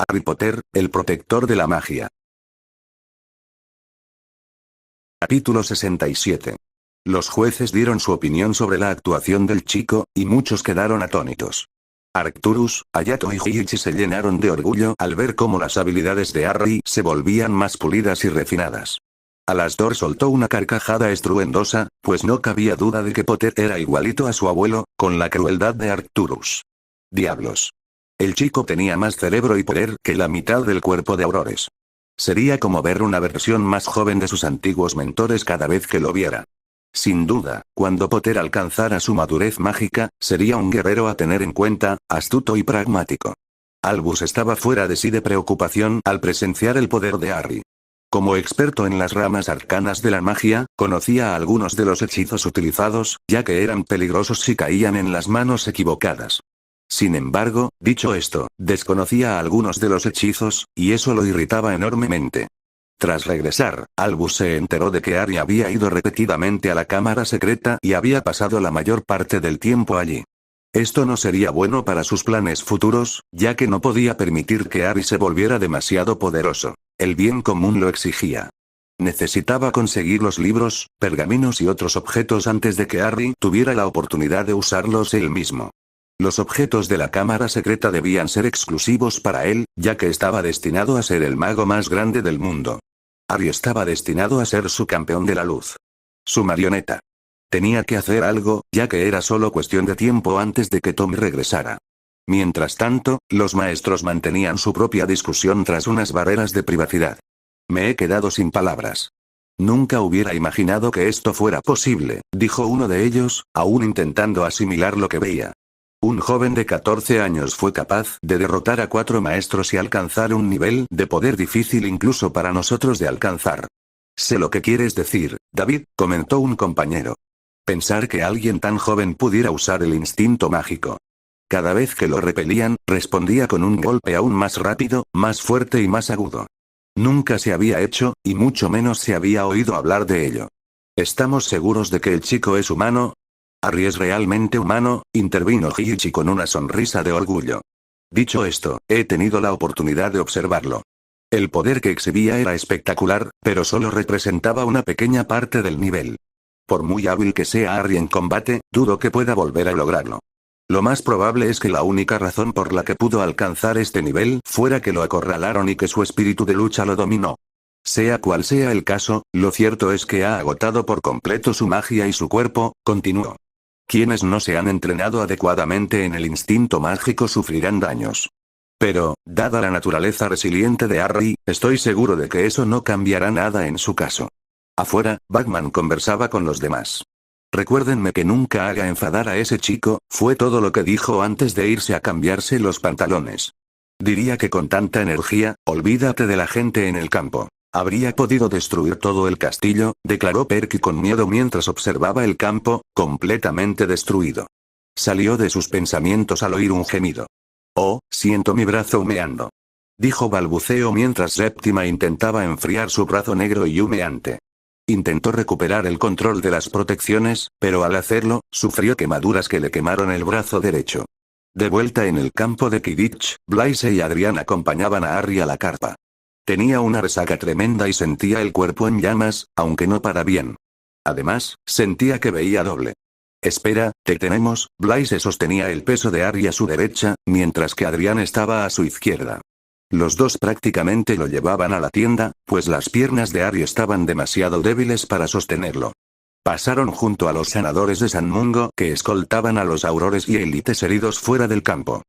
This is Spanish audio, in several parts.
Harry Potter, el protector de la magia. Capítulo 67. Los jueces dieron su opinión sobre la actuación del chico, y muchos quedaron atónitos. Arcturus, Hayato y Hiichi se llenaron de orgullo al ver cómo las habilidades de Harry se volvían más pulidas y refinadas. Alastor soltó una carcajada estruendosa, pues no cabía duda de que Potter era igualito a su abuelo, con la crueldad de Arcturus. Diablos. El chico tenía más cerebro y poder que la mitad del cuerpo de Aurores. Sería como ver una versión más joven de sus antiguos mentores cada vez que lo viera. Sin duda, cuando Potter alcanzara su madurez mágica, sería un guerrero a tener en cuenta, astuto y pragmático. Albus estaba fuera de sí de preocupación al presenciar el poder de Harry. Como experto en las ramas arcanas de la magia, conocía algunos de los hechizos utilizados, ya que eran peligrosos si caían en las manos equivocadas. Sin embargo, dicho esto, desconocía algunos de los hechizos, y eso lo irritaba enormemente. Tras regresar, Albus se enteró de que Harry había ido repetidamente a la cámara secreta y había pasado la mayor parte del tiempo allí. Esto no sería bueno para sus planes futuros, ya que no podía permitir que Harry se volviera demasiado poderoso. El bien común lo exigía. Necesitaba conseguir los libros, pergaminos y otros objetos antes de que Harry tuviera la oportunidad de usarlos él mismo. Los objetos de la cámara secreta debían ser exclusivos para él, ya que estaba destinado a ser el mago más grande del mundo. Harry estaba destinado a ser su campeón de la luz. Su marioneta. Tenía que hacer algo, ya que era solo cuestión de tiempo antes de que Tom regresara. Mientras tanto, los maestros mantenían su propia discusión tras unas barreras de privacidad. Me he quedado sin palabras. Nunca hubiera imaginado que esto fuera posible, dijo uno de ellos, aún intentando asimilar lo que veía. Un joven de 14 años fue capaz de derrotar a 4 maestros y alcanzar un nivel de poder difícil incluso para nosotros de alcanzar. Sé lo que quieres decir, David, comentó un compañero. Pensar que alguien tan joven pudiera usar el instinto mágico. Cada vez que lo repelían, respondía con un golpe aún más rápido, más fuerte y más agudo. Nunca se había hecho, y mucho menos se había oído hablar de ello. ¿Estamos seguros de que el chico es humano? Harry es realmente humano, intervino Hiichi con una sonrisa de orgullo. Dicho esto, he tenido la oportunidad de observarlo. El poder que exhibía era espectacular, pero solo representaba una pequeña parte del nivel. Por muy hábil que sea Harry en combate, dudo que pueda volver a lograrlo. Lo más probable es que la única razón por la que pudo alcanzar este nivel fuera que lo acorralaron y que su espíritu de lucha lo dominó. Sea cual sea el caso, lo cierto es que ha agotado por completo su magia y su cuerpo, continuó. Quienes no se han entrenado adecuadamente en el instinto mágico sufrirán daños. Pero, dada la naturaleza resiliente de Harry, estoy seguro de que eso no cambiará nada en su caso. Afuera, Batman conversaba con los demás. Recuérdenme que nunca haga enfadar a ese chico, fue todo lo que dijo antes de irse a cambiarse los pantalones. Diría que con tanta energía, olvídate de la gente en el campo. Habría podido destruir todo el castillo, declaró Perky con miedo mientras observaba el campo, completamente destruido. Salió de sus pensamientos al oír un gemido. Oh, siento mi brazo humeando. Dijo balbuceo mientras Séptima intentaba enfriar su brazo negro y humeante. Intentó recuperar el control de las protecciones, pero al hacerlo, sufrió quemaduras que le quemaron el brazo derecho. De vuelta en el campo de Quidditch, Blaise y Adrián acompañaban a Harry a la carpa. Tenía una resaca tremenda y sentía el cuerpo en llamas, aunque no para bien. Además, sentía que veía doble. Espera, te tenemos, Blaise sostenía el peso de Harry a su derecha, mientras que Adrián estaba a su izquierda. Los dos prácticamente lo llevaban a la tienda, pues las piernas de Harry estaban demasiado débiles para sostenerlo. Pasaron junto a los sanadores de San Mungo que escoltaban a los aurores y élites heridos fuera del campo.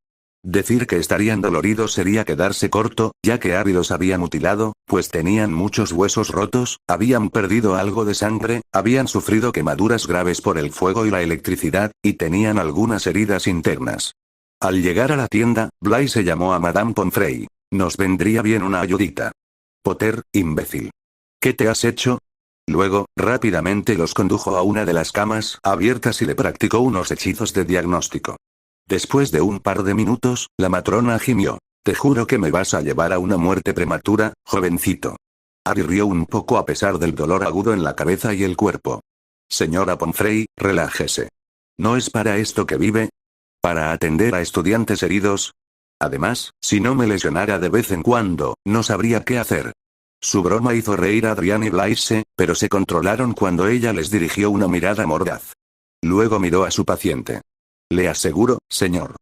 Decir que estarían doloridos sería quedarse corto, ya que Harry los había mutilado, pues tenían muchos huesos rotos, habían perdido algo de sangre, habían sufrido quemaduras graves por el fuego y la electricidad, y tenían algunas heridas internas. Al llegar a la tienda, Blaise llamó a Madame Pomfrey. Nos vendría bien una ayudita. Potter, imbécil. ¿Qué te has hecho? Luego, rápidamente los condujo a una de las camas abiertas y le practicó unos hechizos de diagnóstico. Después de un par de minutos, la matrona gimió. Te juro que me vas a llevar a una muerte prematura, jovencito. Harry rió un poco a pesar del dolor agudo en la cabeza y el cuerpo. Señora Pomfrey, relájese. ¿No es para esto que vive? ¿Para atender a estudiantes heridos? Además, si no me lesionara de vez en cuando, no sabría qué hacer. Su broma hizo reír a Adrian y Blaise, pero se controlaron cuando ella les dirigió una mirada mordaz. Luego miró a su paciente. Le aseguro, señor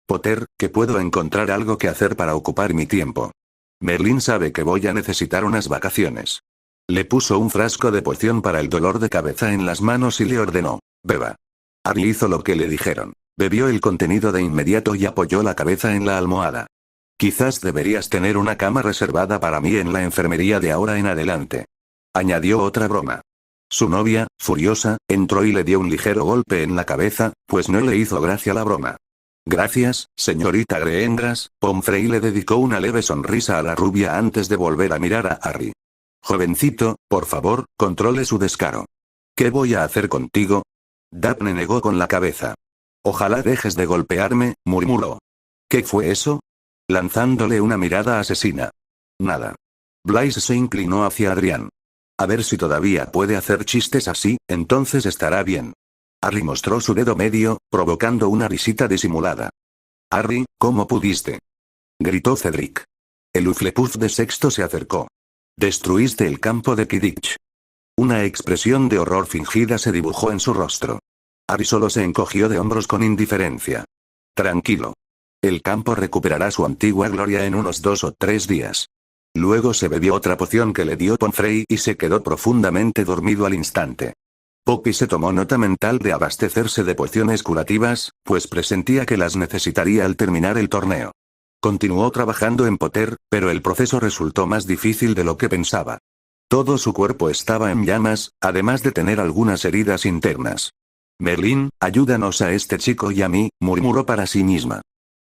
Potter, que puedo encontrar algo que hacer para ocupar mi tiempo. Merlin sabe que voy a necesitar unas vacaciones. Le puso un frasco de poción para el dolor de cabeza en las manos y le ordenó: beba. Harry hizo lo que le dijeron. Bebió el contenido de inmediato y apoyó la cabeza en la almohada. Quizás deberías tener una cama reservada para mí en la enfermería de ahora en adelante. Añadió otra broma. Su novia, furiosa, entró y le dio un ligero golpe en la cabeza, pues no le hizo gracia la broma. Gracias, señorita Greengrass. Pomfrey le dedicó una leve sonrisa a la rubia antes de volver a mirar a Harry. Jovencito, por favor, controle su descaro. ¿Qué voy a hacer contigo? Daphne negó con la cabeza. Ojalá dejes de golpearme, murmuró. ¿Qué fue eso? Lanzándole una mirada asesina. Nada. Blaise se inclinó hacia Adrian. A ver si todavía puede hacer chistes así, entonces estará bien. Harry mostró su dedo medio, provocando una risita disimulada. Harry, ¿cómo pudiste? Gritó Cedric. El Hufflepuff de sexto se acercó. Destruiste el campo de Quidditch. Una expresión de horror fingida se dibujó en su rostro. Harry solo se encogió de hombros con indiferencia. Tranquilo. El campo recuperará su antigua gloria en unos 2 o 3 días. Luego se bebió otra poción que le dio Pomfrey y se quedó profundamente dormido al instante. Poppy se tomó nota mental de abastecerse de pociones curativas, pues presentía que las necesitaría al terminar el torneo. Continuó trabajando en Potter, pero el proceso resultó más difícil de lo que pensaba. Todo su cuerpo estaba en llamas, además de tener algunas heridas internas. Merlin, ayúdanos a este chico y a mí, murmuró para sí misma.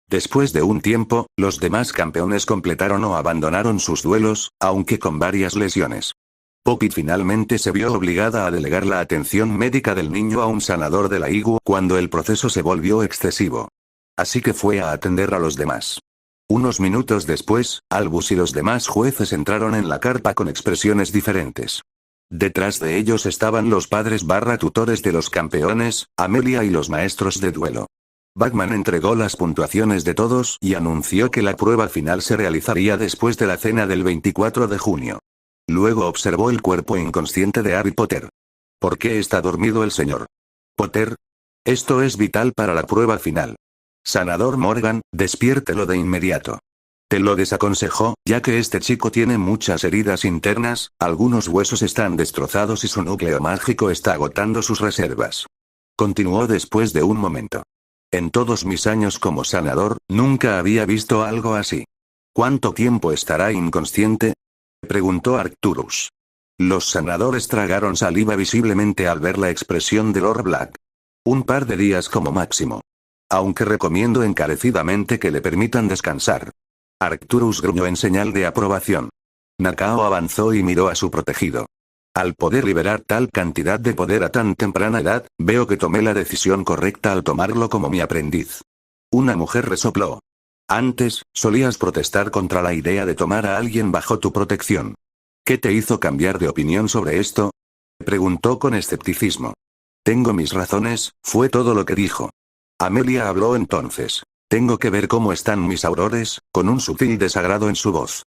Después de un tiempo, los demás campeones completaron o abandonaron sus duelos, aunque con varias lesiones. Poppy finalmente se vio obligada a delegar la atención médica del niño a un sanador de la IGU cuando el proceso se volvió excesivo. Así que fue a atender a los demás. Unos minutos después, Albus y los demás jueces entraron en la carpa con expresiones diferentes. Detrás de ellos estaban los padres / tutores de los campeones, Amelia y los maestros de duelo. Bagman entregó las puntuaciones de todos y anunció que la prueba final se realizaría después de la cena del 24 de junio. Luego observó el cuerpo inconsciente de Harry Potter. ¿Por qué está dormido el señor Potter? Esto es vital para la prueba final. Sanador Morgan, despiértelo de inmediato. Te lo desaconsejó, ya que este chico tiene muchas heridas internas, algunos huesos están destrozados y su núcleo mágico está agotando sus reservas. Continuó después de un momento. En todos mis años como sanador, nunca había visto algo así. ¿Cuánto tiempo estará inconsciente? Preguntó Arcturus. Los sanadores tragaron saliva visiblemente al ver la expresión de Lord Black. Un par de días como máximo. Aunque recomiendo encarecidamente que le permitan descansar. Arcturus gruñó en señal de aprobación. Nakao avanzó y miró a su protegido. Al poder liberar tal cantidad de poder a tan temprana edad, veo que tomé la decisión correcta al tomarlo como mi aprendiz. Una mujer resopló. Antes, solías protestar contra la idea de tomar a alguien bajo tu protección. ¿Qué te hizo cambiar de opinión sobre esto? Preguntó con escepticismo. Tengo mis razones, fue todo lo que dijo. Amelia habló entonces. Tengo que ver cómo están mis aurores, con un sutil desagrado en su voz.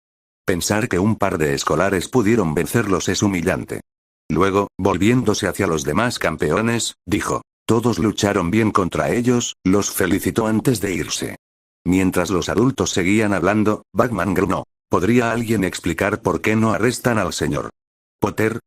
Pensar que un par de escolares pudieron vencerlos es humillante. Luego, volviéndose hacia los demás campeones, dijo. Todos lucharon bien contra ellos, los felicitó antes de irse. Mientras los adultos seguían hablando, Bagman gruñó. ¿Podría alguien explicar por qué no arrestan al señor Potter?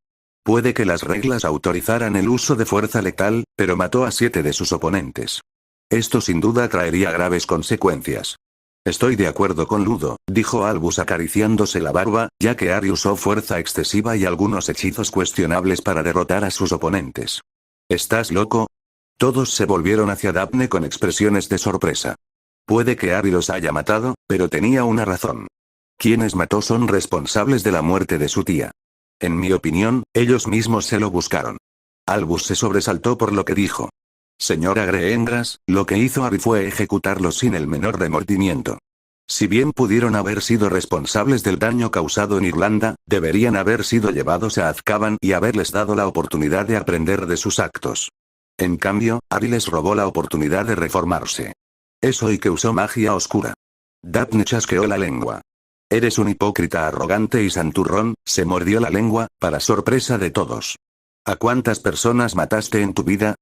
Puede que las reglas autorizaran el uso de fuerza letal, pero mató a 7 de sus oponentes. Esto sin duda traería graves consecuencias. Estoy de acuerdo con Ludo, dijo Albus acariciándose la barba, ya que Harry usó fuerza excesiva y algunos hechizos cuestionables para derrotar a sus oponentes. ¿Estás loco? Todos se volvieron hacia Daphne con expresiones de sorpresa. Puede que Harry los haya matado, pero tenía una razón. Quienes mató son responsables de la muerte de su tía. En mi opinión, ellos mismos se lo buscaron. Albus se sobresaltó por lo que dijo. Señora Greengrass, lo que hizo Harry fue ejecutarlos sin el menor remordimiento. Si bien pudieron haber sido responsables del daño causado en Irlanda, deberían haber sido llevados a Azkaban y haberles dado la oportunidad de aprender de sus actos. En cambio, Harry les robó la oportunidad de reformarse. Eso y que usó magia oscura. Daphne chasqueó la lengua. Eres un hipócrita arrogante y santurrón, se mordió la lengua, para sorpresa de todos. ¿A cuántas personas mataste en tu vida?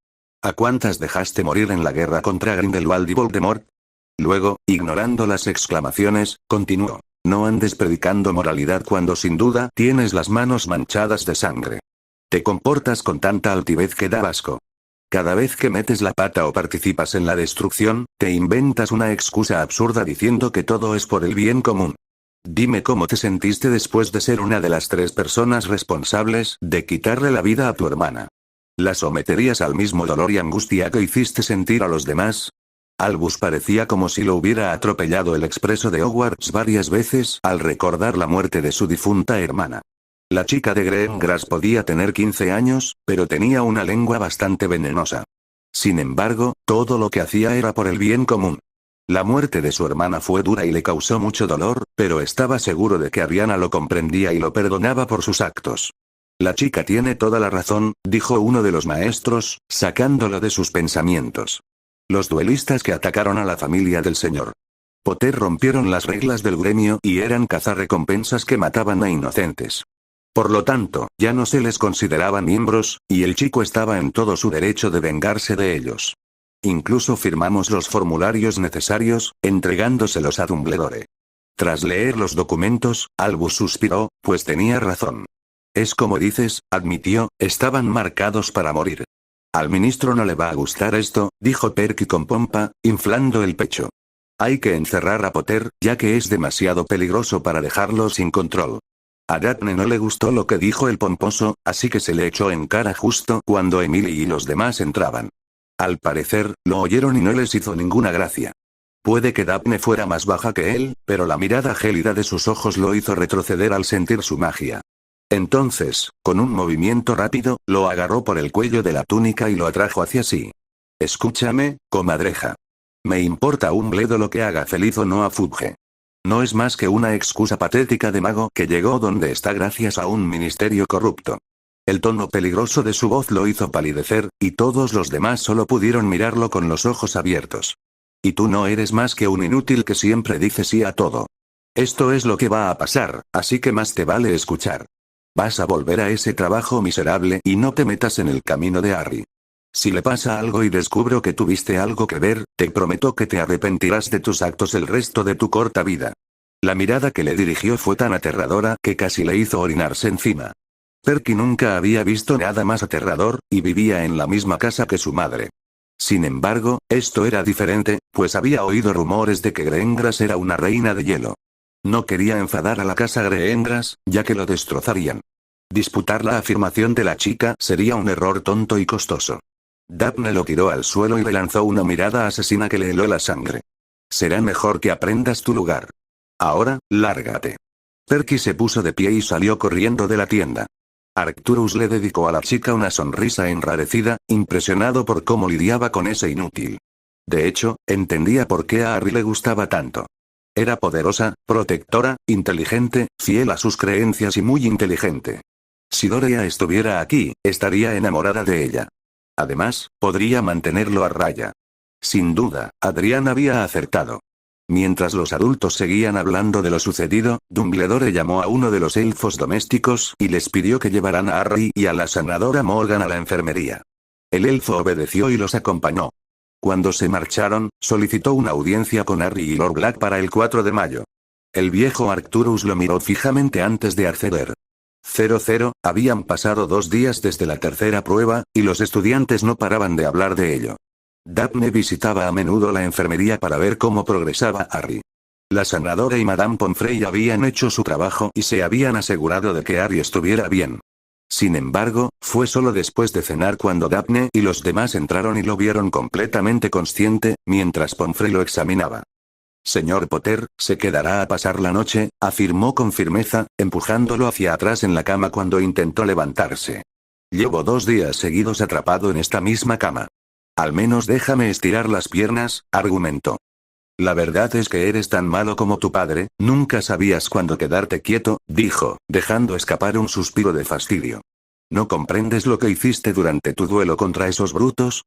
¿A cuántas dejaste morir en la guerra contra Grindelwald y Voldemort? Luego, ignorando las exclamaciones, continuó. No andes predicando moralidad cuando sin duda tienes las manos manchadas de sangre. Te comportas con tanta altivez que da asco. Cada vez que metes la pata o participas en la destrucción, te inventas una excusa absurda diciendo que todo es por el bien común. Dime cómo te sentiste después de ser una de las 3 personas responsables de quitarle la vida a tu hermana. ¿La someterías al mismo dolor y angustia que hiciste sentir a los demás? Albus parecía como si lo hubiera atropellado el expreso de Hogwarts varias veces al recordar la muerte de su difunta hermana. La chica de Greengras podía tener 15 años, pero tenía una lengua bastante venenosa. Sin embargo, todo lo que hacía era por el bien común. La muerte de su hermana fue dura y le causó mucho dolor, pero estaba seguro de que Ariana lo comprendía y lo perdonaba por sus actos. La chica tiene toda la razón, dijo uno de los maestros, sacándolo de sus pensamientos. Los duelistas que atacaron a la familia del señor Potter rompieron las reglas del gremio y eran cazarrecompensas que mataban a inocentes. Por lo tanto, ya no se les consideraba miembros, y el chico estaba en todo su derecho de vengarse de ellos. Incluso firmamos los formularios necesarios, entregándoselos a Dumbledore. Tras leer los documentos, Albus suspiró, pues tenía razón. Es como dices, admitió, estaban marcados para morir. Al ministro no le va a gustar esto, dijo Perky con pompa, inflando el pecho. Hay que encerrar a Potter, ya que es demasiado peligroso para dejarlo sin control. A Daphne no le gustó lo que dijo el pomposo, así que se le echó en cara justo cuando Emily y los demás entraban. Al parecer, lo oyeron y no les hizo ninguna gracia. Puede que Daphne fuera más baja que él, pero la mirada gélida de sus ojos lo hizo retroceder al sentir su magia. Entonces, con un movimiento rápido, lo agarró por el cuello de la túnica y lo atrajo hacia sí. Escúchame, comadreja. Me importa un bledo lo que haga feliz o no a Fudge. No es más que una excusa patética de mago que llegó donde está gracias a un ministerio corrupto. El tono peligroso de su voz lo hizo palidecer, y todos los demás solo pudieron mirarlo con los ojos abiertos. Y tú no eres más que un inútil que siempre dice sí a todo. Esto es lo que va a pasar, así que más te vale escuchar. Vas a volver a ese trabajo miserable y no te metas en el camino de Harry. Si le pasa algo y descubro que tuviste algo que ver, te prometo que te arrepentirás de tus actos el resto de tu corta vida. La mirada que le dirigió fue tan aterradora que casi le hizo orinarse encima. Perky nunca había visto nada más aterrador, y vivía en la misma casa que su madre. Sin embargo, esto era diferente, pues había oído rumores de que Greengras era una reina de hielo. No quería enfadar a la casa Greengras, ya que lo destrozarían. Disputar la afirmación de la chica sería un error tonto y costoso. Daphne lo tiró al suelo y le lanzó una mirada asesina que le heló la sangre. Será mejor que aprendas tu lugar. Ahora, lárgate. Perky se puso de pie y salió corriendo de la tienda. Arcturus le dedicó a la chica una sonrisa enrarecida, impresionado por cómo lidiaba con ese inútil. De hecho, entendía por qué a Harry le gustaba tanto. Era poderosa, protectora, inteligente, fiel a sus creencias y muy inteligente. Si Dorea estuviera aquí, estaría enamorada de ella. Además, podría mantenerlo a raya. Sin duda, Adrián había acertado. Mientras los adultos seguían hablando de lo sucedido, Dumbledore llamó a uno de los elfos domésticos y les pidió que llevaran a Harry y a la sanadora Morgan a la enfermería. El elfo obedeció y los acompañó. Cuando se marcharon, solicitó una audiencia con Harry y Lord Black para el 4 de mayo. El viejo Arcturus lo miró fijamente antes de acceder. 00, habían pasado 2 días desde la tercera prueba, y los estudiantes no paraban de hablar de ello. Daphne visitaba a menudo la enfermería para ver cómo progresaba Harry. La sanadora y Madame Pomfrey habían hecho su trabajo y se habían asegurado de que Harry estuviera bien. Sin embargo, fue solo después de cenar cuando Daphne y los demás entraron y lo vieron completamente consciente, mientras Pomfrey lo examinaba. Señor Potter, se quedará a pasar la noche, afirmó con firmeza, empujándolo hacia atrás en la cama cuando intentó levantarse. Llevo 2 días seguidos atrapado en esta misma cama. Al menos déjame estirar las piernas, argumentó. La verdad es que eres tan malo como tu padre, nunca sabías cuándo quedarte quieto, dijo, dejando escapar un suspiro de fastidio. ¿No comprendes lo que hiciste durante tu duelo contra esos brutos?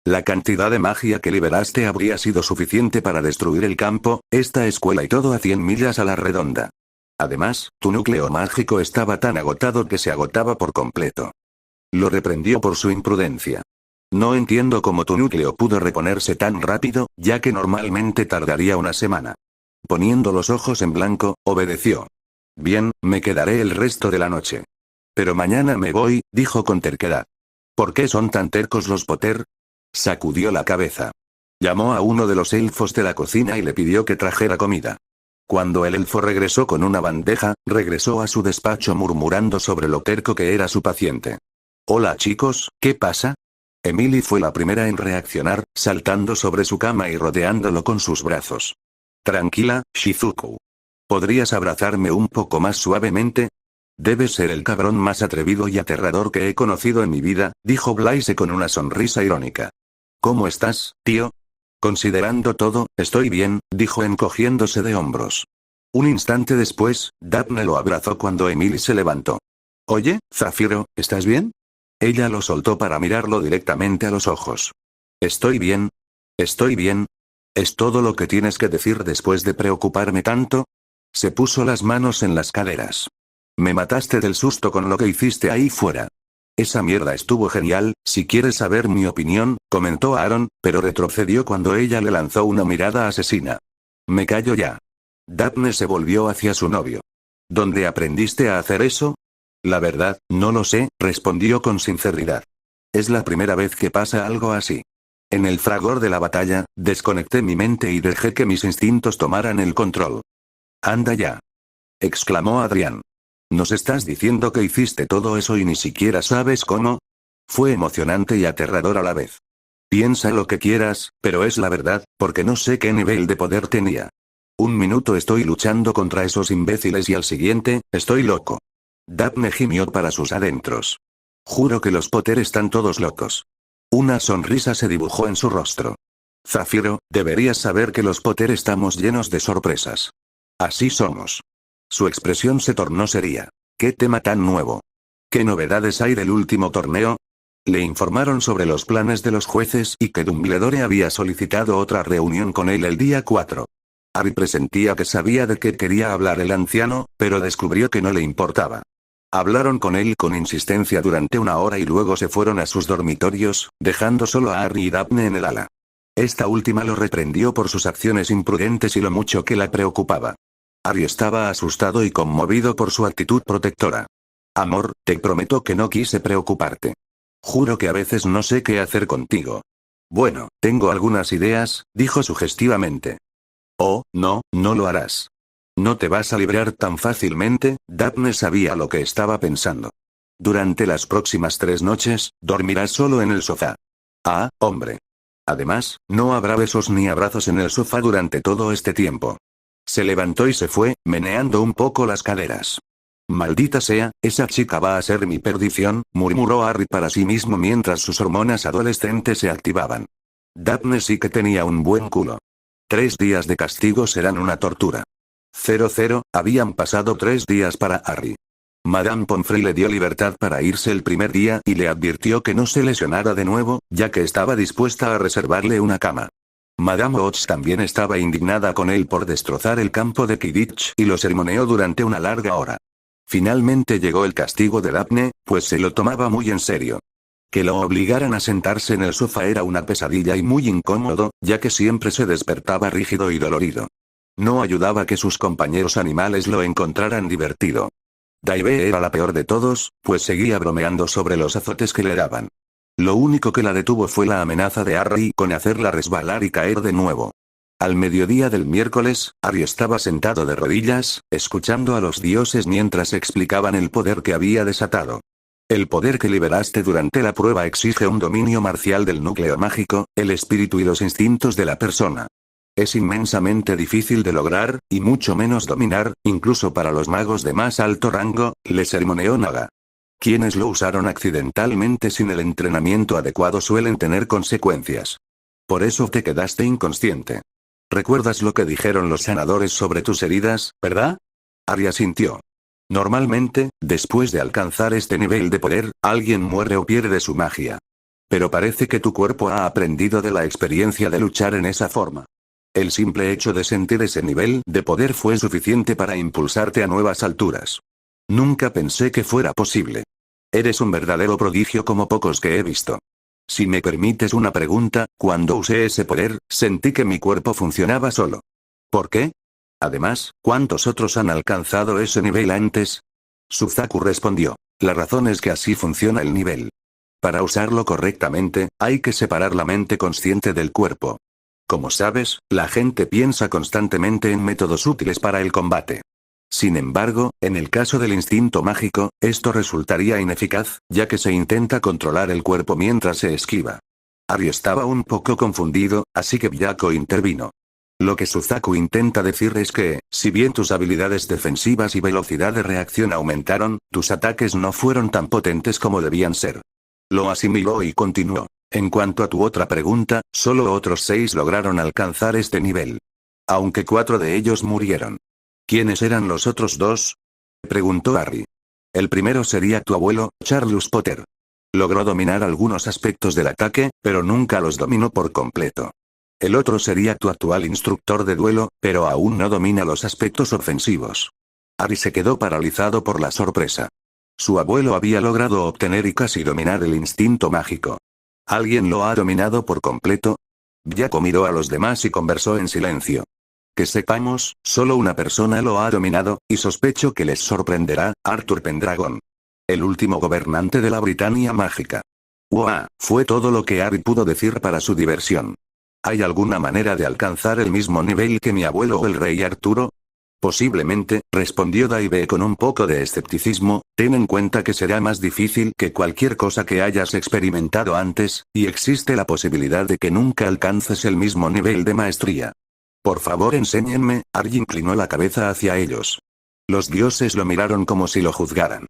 La cantidad de magia que liberaste habría sido suficiente para destruir el campo, esta escuela y todo a 100 millas a la redonda. Además, tu núcleo mágico estaba tan agotado que se agotaba por completo. Lo reprendió por su imprudencia. No entiendo cómo tu núcleo pudo reponerse tan rápido, ya que normalmente tardaría una semana. Poniendo los ojos en blanco, obedeció. Bien, me quedaré el resto de la noche. Pero mañana me voy, dijo con terquedad. ¿Por qué son tan tercos los Potter? Sacudió la cabeza. Llamó a uno de los elfos de la cocina y le pidió que trajera comida. Cuando el elfo regresó con una bandeja, regresó a su despacho murmurando sobre lo terco que era su paciente. Hola chicos, ¿qué pasa? Emily fue la primera en reaccionar, saltando sobre su cama y rodeándolo con sus brazos. Tranquila, Shizuku. ¿Podrías abrazarme un poco más suavemente? Debes ser el cabrón más atrevido y aterrador que he conocido en mi vida, dijo Blaise con una sonrisa irónica. ¿Cómo estás, tío? Considerando todo, estoy bien, dijo encogiéndose de hombros. Un instante después, Daphne lo abrazó cuando Emily se levantó. Oye, Zafiro, ¿estás bien? Ella lo soltó para mirarlo directamente a los ojos. Estoy bien. Estoy bien. ¿Es todo lo que tienes que decir después de preocuparme tanto? Se puso las manos en las caderas. Me mataste del susto con lo que hiciste ahí fuera. Esa mierda estuvo genial, si quieres saber mi opinión, comentó Aaron, pero retrocedió cuando ella le lanzó una mirada asesina. Me callo ya. Daphne se volvió hacia su novio. ¿Dónde aprendiste a hacer eso? La verdad, no lo sé, respondió con sinceridad. Es la primera vez que pasa algo así. En el fragor de la batalla, desconecté mi mente y dejé que mis instintos tomaran el control. Anda ya. Exclamó Adrián. ¿Nos estás diciendo que hiciste todo eso y ni siquiera sabes cómo? Fue emocionante y aterrador a la vez. Piensa lo que quieras, pero es la verdad, porque no sé qué nivel de poder tenía. Un minuto estoy luchando contra esos imbéciles y al siguiente, estoy loco. Daphne gimió para sus adentros. Juro que los Potter están todos locos. Una sonrisa se dibujó en su rostro. Zafiro, deberías saber que los Potter estamos llenos de sorpresas. Así somos. Su expresión se tornó seria. ¿Qué tema tan nuevo? ¿Qué novedades hay del último torneo? Le informaron sobre los planes de los jueces y que Dumbledore había solicitado otra reunión con él el día 4. Harry presentía que sabía de qué quería hablar el anciano, pero descubrió que no le importaba. Hablaron con él con insistencia durante una hora y luego se fueron a sus dormitorios, dejando solo a Harry y Daphne en el ala. Esta última lo reprendió por sus acciones imprudentes y lo mucho que la preocupaba. Harry estaba asustado y conmovido por su actitud protectora. Amor, te prometo que no quise preocuparte. Juro que a veces no sé qué hacer contigo. Bueno, tengo algunas ideas, dijo sugestivamente. Oh, no, no lo harás. No te vas a librar tan fácilmente, Daphne sabía lo que estaba pensando. Durante las próximas 3 noches, dormirás solo en el sofá. Ah, hombre. Además, no habrá besos ni abrazos en el sofá durante todo este tiempo. Se levantó y se fue, meneando un poco las caderas. Maldita sea, esa chica va a ser mi perdición, murmuró Harry para sí mismo mientras sus hormonas adolescentes se activaban. Daphne sí que tenía un buen culo. 3 días de castigo serán una tortura. 00, habían pasado 3 días para Harry. Madame Pomfrey le dio libertad para irse el primer día y le advirtió que no se lesionara de nuevo, ya que estaba dispuesta a reservarle una cama. Madame Ox también estaba indignada con él por destrozar el campo de Quidditch y lo sermoneó durante una larga hora. Finalmente llegó el castigo de Daphne, pues se lo tomaba muy en serio. Que lo obligaran a sentarse en el sofá era una pesadilla y muy incómodo, ya que siempre se despertaba rígido y dolorido. No ayudaba que sus compañeros animales lo encontraran divertido. Daive era la peor de todos, pues seguía bromeando sobre los azotes que le daban. Lo único que la detuvo fue la amenaza de Harry con hacerla resbalar y caer de nuevo. Al mediodía del miércoles, Harry estaba sentado de rodillas, escuchando a los dioses mientras explicaban el poder que había desatado. El poder que liberaste durante la prueba exige un dominio marcial del núcleo mágico, el espíritu y los instintos de la persona. Es inmensamente difícil de lograr, y mucho menos dominar, incluso para los magos de más alto rango, le sermoneó Naga. Quienes lo usaron accidentalmente sin el entrenamiento adecuado suelen tener consecuencias. Por eso te quedaste inconsciente. ¿Recuerdas lo que dijeron los sanadores sobre tus heridas, verdad? Harry asintió. Normalmente, después de alcanzar este nivel de poder, alguien muere o pierde su magia. Pero parece que tu cuerpo ha aprendido de la experiencia de luchar en esa forma. El simple hecho de sentir ese nivel de poder fue suficiente para impulsarte a nuevas alturas. Nunca pensé que fuera posible. Eres un verdadero prodigio como pocos que he visto. Si me permites una pregunta, cuando usé ese poder, sentí que mi cuerpo funcionaba solo. ¿Por qué? Además, ¿cuántos otros han alcanzado ese nivel antes? Suzaku respondió. La razón es que así funciona el nivel. Para usarlo correctamente, hay que separar la mente consciente del cuerpo. Como sabes, la gente piensa constantemente en métodos útiles para el combate. Sin embargo, en el caso del instinto mágico, esto resultaría ineficaz, ya que se intenta controlar el cuerpo mientras se esquiva. Ari estaba un poco confundido, así que Byakuya intervino. Lo que Suzaku intenta decir es que, si bien tus habilidades defensivas y velocidad de reacción aumentaron, tus ataques no fueron tan potentes como debían ser. Lo asimiló y continuó. En cuanto a tu otra pregunta, solo otros 6 lograron alcanzar este nivel. Aunque 4 de ellos murieron. ¿Quiénes eran los otros 2? Preguntó Harry. El primero sería tu abuelo, Charles Potter. Logró dominar algunos aspectos del ataque, pero nunca los dominó por completo. El otro sería tu actual instructor de duelo, pero aún no domina los aspectos ofensivos. Harry se quedó paralizado por la sorpresa. Su abuelo había logrado obtener y casi dominar el instinto mágico. ¿Alguien lo ha dominado por completo? Byakuya miró a los demás y conversó en silencio. Que sepamos, solo una persona lo ha dominado, y sospecho que les sorprenderá, Arthur Pendragon. El último gobernante de la Britania mágica. ¡Wow! Fue todo lo que Harry pudo decir para su diversión. ¿Hay alguna manera de alcanzar el mismo nivel que mi abuelo o el rey Arturo? Posiblemente, respondió Daibe con un poco de escepticismo, ten en cuenta que será más difícil que cualquier cosa que hayas experimentado antes, y existe la posibilidad de que nunca alcances el mismo nivel de maestría. Por favor enséñenme, Harry inclinó la cabeza hacia ellos. Los dioses lo miraron como si lo juzgaran.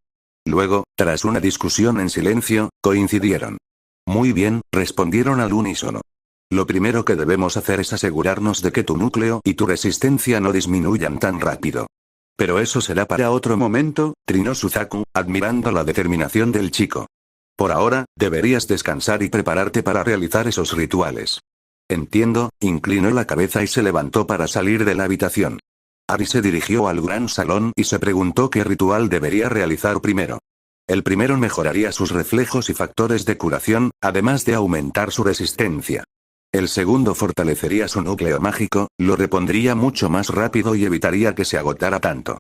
Luego, tras una discusión en silencio, coincidieron. Muy bien, respondieron al unísono. Lo primero que debemos hacer es asegurarnos de que tu núcleo y tu resistencia no disminuyan tan rápido. Pero eso será para otro momento, trinó Suzaku, admirando la determinación del chico. Por ahora, deberías descansar y prepararte para realizar esos rituales. Entiendo, inclinó la cabeza y se levantó para salir de la habitación. Harry se dirigió al gran salón y se preguntó qué ritual debería realizar primero. El primero mejoraría sus reflejos y factores de curación, además de aumentar su resistencia. El segundo fortalecería su núcleo mágico, lo repondría mucho más rápido y evitaría que se agotara tanto.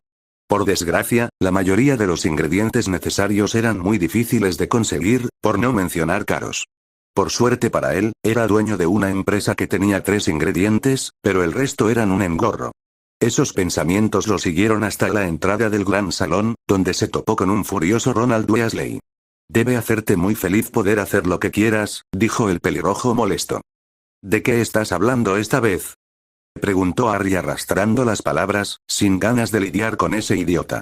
Por desgracia, la mayoría de los ingredientes necesarios eran muy difíciles de conseguir, por no mencionar caros. Por suerte para él, era dueño de una empresa que tenía 3 ingredientes, pero el resto eran un engorro. Esos pensamientos lo siguieron hasta la entrada del gran salón, donde se topó con un furioso Ronald Weasley. Debe hacerte muy feliz poder hacer lo que quieras, dijo el pelirrojo molesto. ¿De qué estás hablando esta vez? Preguntó Harry arrastrando las palabras, sin ganas de lidiar con ese idiota.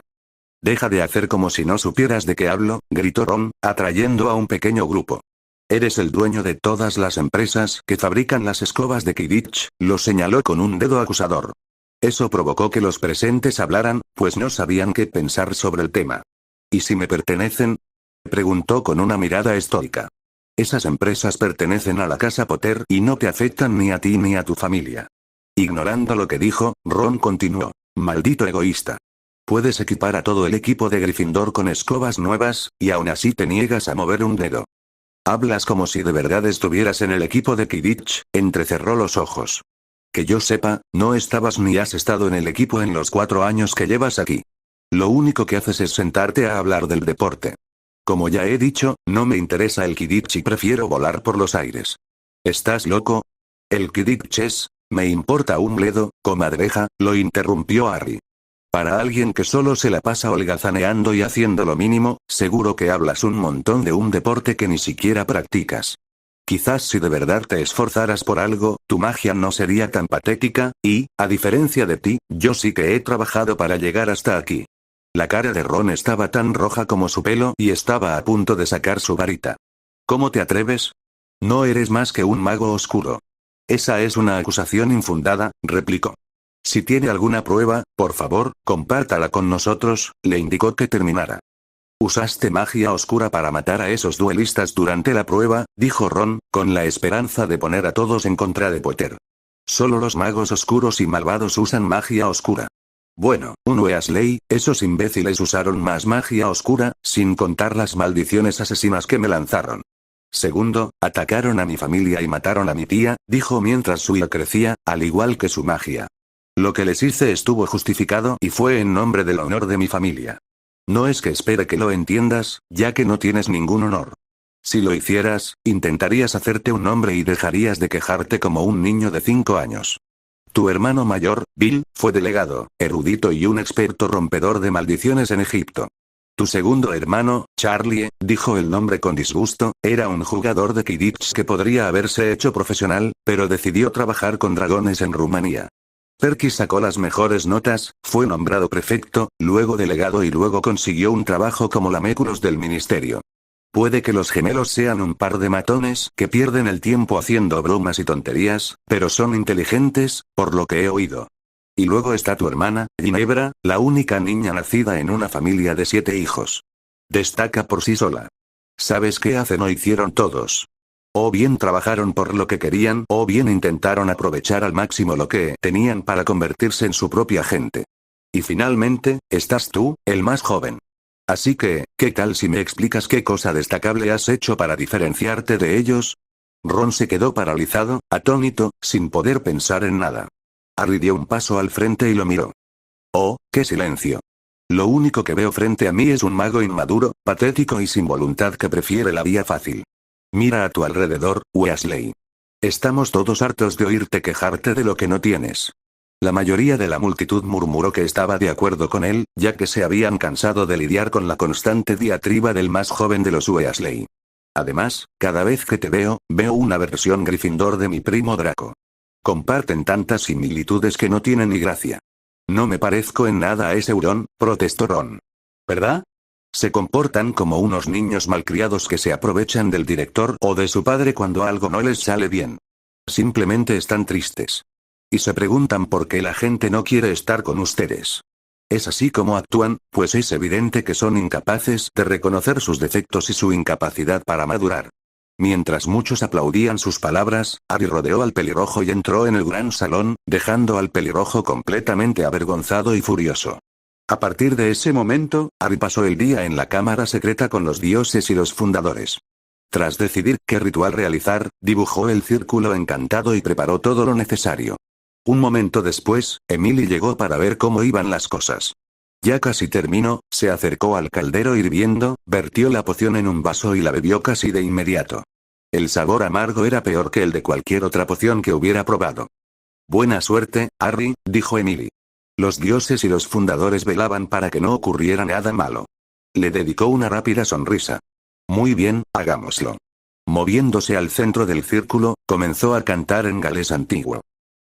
Deja de hacer como si no supieras de qué hablo, gritó Ron, atrayendo a un pequeño grupo. Eres el dueño de todas las empresas que fabrican las escobas de Quidditch, lo señaló con un dedo acusador. Eso provocó que los presentes hablaran, pues no sabían qué pensar sobre el tema. ¿Y si me pertenecen? Preguntó con una mirada estoica. Esas empresas pertenecen a la casa Potter y no te afectan ni a ti ni a tu familia. Ignorando lo que dijo, Ron continuó. Maldito egoísta. Puedes equipar a todo el equipo de Gryffindor con escobas nuevas, y aún así te niegas a mover un dedo. Hablas como si de verdad estuvieras en el equipo de Quidditch, entrecerró los ojos. Que yo sepa, no estabas ni has estado en el equipo en los 4 años que llevas aquí. Lo único que haces es sentarte a hablar del deporte. Como ya he dicho, no me interesa el Quidditch y prefiero volar por los aires. ¿Estás loco? El Quidditch es... Me importa un bledo, comadreja, lo interrumpió Harry. Para alguien que solo se la pasa holgazaneando y haciendo lo mínimo, seguro que hablas un montón de un deporte que ni siquiera practicas. Quizás si de verdad te esforzaras por algo, tu magia no sería tan patética, y, a diferencia de ti, yo sí que he trabajado para llegar hasta aquí. La cara de Ron estaba tan roja como su pelo y estaba a punto de sacar su varita. ¿Cómo te atreves? No eres más que un mago oscuro. Esa es una acusación infundada, replicó. Si tiene alguna prueba, por favor, compártala con nosotros, le indicó que terminara. Usaste magia oscura para matar a esos duelistas durante la prueba, dijo Ron, con la esperanza de poner a todos en contra de Potter. Solo los magos oscuros y malvados usan magia oscura. Bueno, un Weasley, esos imbéciles usaron más magia oscura, sin contar las maldiciones asesinas que me lanzaron. Segundo, atacaron a mi familia y mataron a mi tía, dijo mientras su ira crecía, al igual que su magia. Lo que les hice estuvo justificado y fue en nombre del honor de mi familia. No es que espere que lo entiendas, ya que no tienes ningún honor. Si lo hicieras, intentarías hacerte un nombre y dejarías de quejarte como un niño de 5 años. Tu hermano mayor, Bill, fue delegado, erudito y un experto rompedor de maldiciones en Egipto. Tu segundo hermano, Charlie, dijo el nombre con disgusto, era un jugador de Quidditch que podría haberse hecho profesional, pero decidió trabajar con dragones en Rumanía. Perky sacó las mejores notas, fue nombrado prefecto, luego delegado y luego consiguió un trabajo como laméculos del ministerio. Puede que los gemelos sean un par de matones que pierden el tiempo haciendo bromas y tonterías, pero son inteligentes, por lo que he oído. Y luego está tu hermana, Ginebra, la única niña nacida en una familia de 7 hijos. Destaca por sí sola. ¿Sabes qué hacen o hicieron todos? O bien trabajaron por lo que querían, o bien intentaron aprovechar al máximo lo que tenían para convertirse en su propia gente. Y finalmente, estás tú, el más joven. Así que, ¿qué tal si me explicas qué cosa destacable has hecho para diferenciarte de ellos? Ron se quedó paralizado, atónito, sin poder pensar en nada. Harry dio un paso al frente y lo miró. Oh, qué silencio. Lo único que veo frente a mí es un mago inmaduro, patético y sin voluntad que prefiere la vía fácil. Mira a tu alrededor, Weasley. Estamos todos hartos de oírte quejarte de lo que no tienes. La mayoría de la multitud murmuró que estaba de acuerdo con él, ya que se habían cansado de lidiar con la constante diatriba del más joven de los Weasley. Además, cada vez que te veo, veo una versión Gryffindor de mi primo Draco. Comparten tantas similitudes que no tienen ni gracia. No me parezco en nada a ese hurón, protestó Ron. ¿Verdad? Se comportan como unos niños malcriados que se aprovechan del director o de su padre cuando algo no les sale bien. Simplemente están tristes. Y se preguntan por qué la gente no quiere estar con ustedes. Es así como actúan, pues es evidente que son incapaces de reconocer sus defectos y su incapacidad para madurar. Mientras muchos aplaudían sus palabras, Harry rodeó al pelirrojo y entró en el gran salón, dejando al pelirrojo completamente avergonzado y furioso. A partir de ese momento, Harry pasó el día en la cámara secreta con los dioses y los fundadores. Tras decidir qué ritual realizar, dibujó el círculo encantado y preparó todo lo necesario. Un momento después, Emily llegó para ver cómo iban las cosas. Ya casi terminó, se acercó al caldero hirviendo, vertió la poción en un vaso y la bebió casi de inmediato. El sabor amargo era peor que el de cualquier otra poción que hubiera probado. Buena suerte, Harry, dijo Emily. Los dioses y los fundadores velaban para que no ocurriera nada malo. Le dedicó una rápida sonrisa. Muy bien, hagámoslo. Moviéndose al centro del círculo, comenzó a cantar en galés antiguo.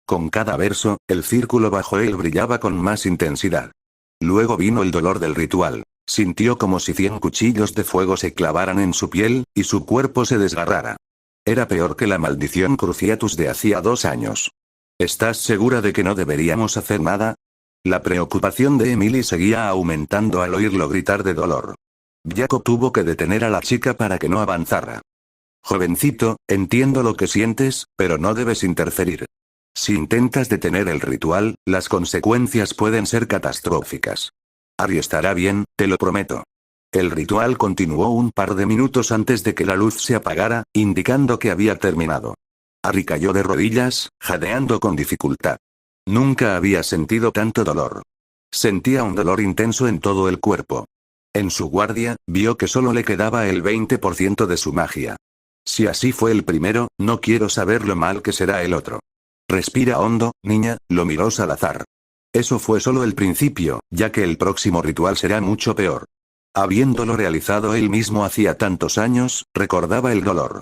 Con cada verso, el círculo bajo él brillaba con más intensidad. Luego vino el dolor del ritual. Sintió como si 100 cuchillos de fuego se clavaran en su piel, y su cuerpo se desgarrara. Era peor que la maldición Cruciatus de hacía 2 años. ¿Estás segura de que no deberíamos hacer nada? La preocupación de Emily seguía aumentando al oírlo gritar de dolor. Jacob tuvo que detener a la chica para que no avanzara. Jovencito, entiendo lo que sientes, pero no debes interferir. Si intentas detener el ritual, las consecuencias pueden ser catastróficas. Harry estará bien, te lo prometo. El ritual continuó un par de minutos antes de que la luz se apagara, indicando que había terminado. Harry cayó de rodillas, jadeando con dificultad. Nunca había sentido tanto dolor. Sentía un dolor intenso en todo el cuerpo. En su guardia, vio que solo le quedaba el 20% de su magia. Si así fue el primero, no quiero saber lo mal que será el otro. Respira hondo, niña, lo miró Salazar. Eso fue solo el principio, ya que el próximo ritual será mucho peor. Habiéndolo realizado él mismo hacía tantos años, recordaba el dolor.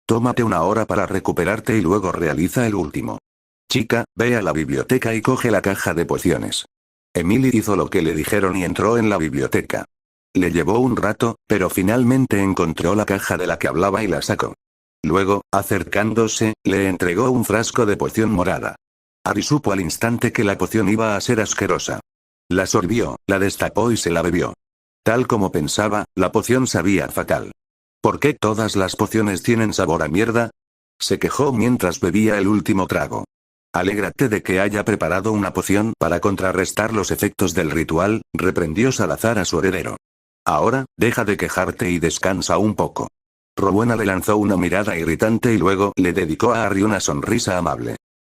Tómate una hora para recuperarte y luego realiza el último. Chica, ve a la biblioteca y coge la caja de pociones. Emily hizo lo que le dijeron y entró en la biblioteca. Le llevó un rato, pero finalmente encontró la caja de la que hablaba y la sacó. Luego, acercándose, le entregó un frasco de poción morada. Harry supo al instante que la poción iba a ser asquerosa. La sorbió, la destapó y se la bebió. Tal como pensaba, la poción sabía fatal. ¿Por qué todas las pociones tienen sabor a mierda? Se quejó mientras bebía el último trago. Alégrate de que haya preparado una poción para contrarrestar los efectos del ritual, reprendió Salazar a su heredero. Ahora, deja de quejarte y descansa un poco. Rowena le lanzó una mirada irritante y luego le dedicó a Harry una sonrisa amable.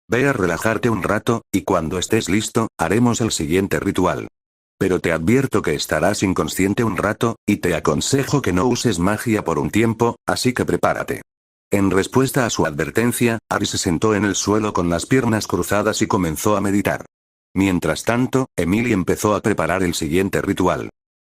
Ve a relajarte un rato, y cuando estés listo, haremos el siguiente ritual. Pero te advierto que estarás inconsciente un rato, y te aconsejo que no uses magia por un tiempo, así que prepárate. En respuesta a su advertencia, Harry se sentó en el suelo con las piernas cruzadas y comenzó a meditar. Mientras tanto, Emily empezó a preparar el siguiente ritual.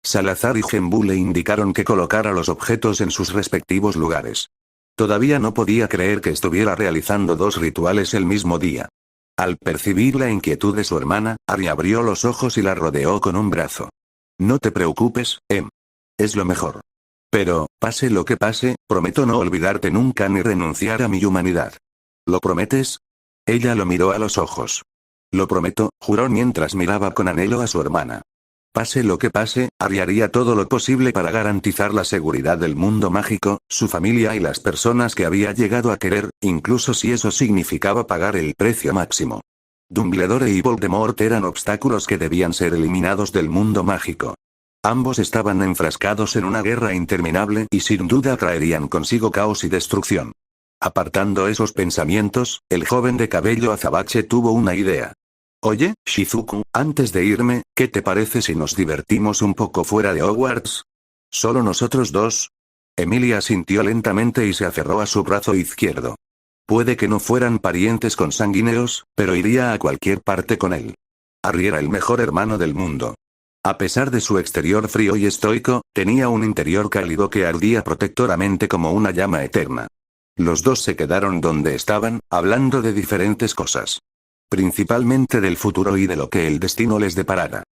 Salazar y Gembu le indicaron que colocara los objetos en sus respectivos lugares. Todavía no podía creer que estuviera realizando dos rituales el mismo día. Al percibir la inquietud de su hermana, Harry abrió los ojos y la rodeó con un brazo. No te preocupes, Em. Es lo mejor. Pero, pase lo que pase, prometo no olvidarte nunca ni renunciar a mi humanidad. ¿Lo prometes? Ella lo miró a los ojos. Lo prometo, juró mientras miraba con anhelo a su hermana. Pase lo que pase, Harry haría todo lo posible para garantizar la seguridad del mundo mágico, su familia y las personas que había llegado a querer, incluso si eso significaba pagar el precio máximo. Dumbledore y Voldemort eran obstáculos que debían ser eliminados del mundo mágico. Ambos estaban enfrascados en una guerra interminable y sin duda traerían consigo caos y destrucción. Apartando esos pensamientos, el joven de cabello azabache tuvo una idea. Oye, Shizuku, antes de irme, ¿qué te parece si nos divertimos un poco fuera de Hogwarts? ¿Solo nosotros dos? Emilia asintió lentamente y se aferró a su brazo izquierdo. Puede que no fueran parientes consanguíneos, pero iría a cualquier parte con él. Harry era el mejor hermano del mundo. A pesar de su exterior frío y estoico, tenía un interior cálido que ardía protectoramente como una llama eterna. Los dos se quedaron donde estaban, hablando de diferentes cosas. Principalmente del futuro y de lo que el destino les deparara.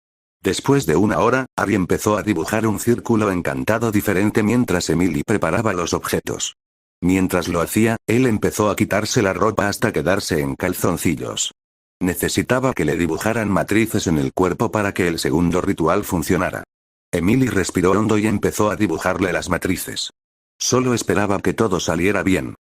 Después de una hora, Harry empezó a dibujar un círculo encantado diferente mientras Emily preparaba los objetos. Mientras lo hacía, él empezó a quitarse la ropa hasta quedarse en calzoncillos. Necesitaba que le dibujaran matrices en el cuerpo para que el segundo ritual funcionara. Emily respiró hondo y empezó a dibujarle las matrices. Solo esperaba que todo saliera bien.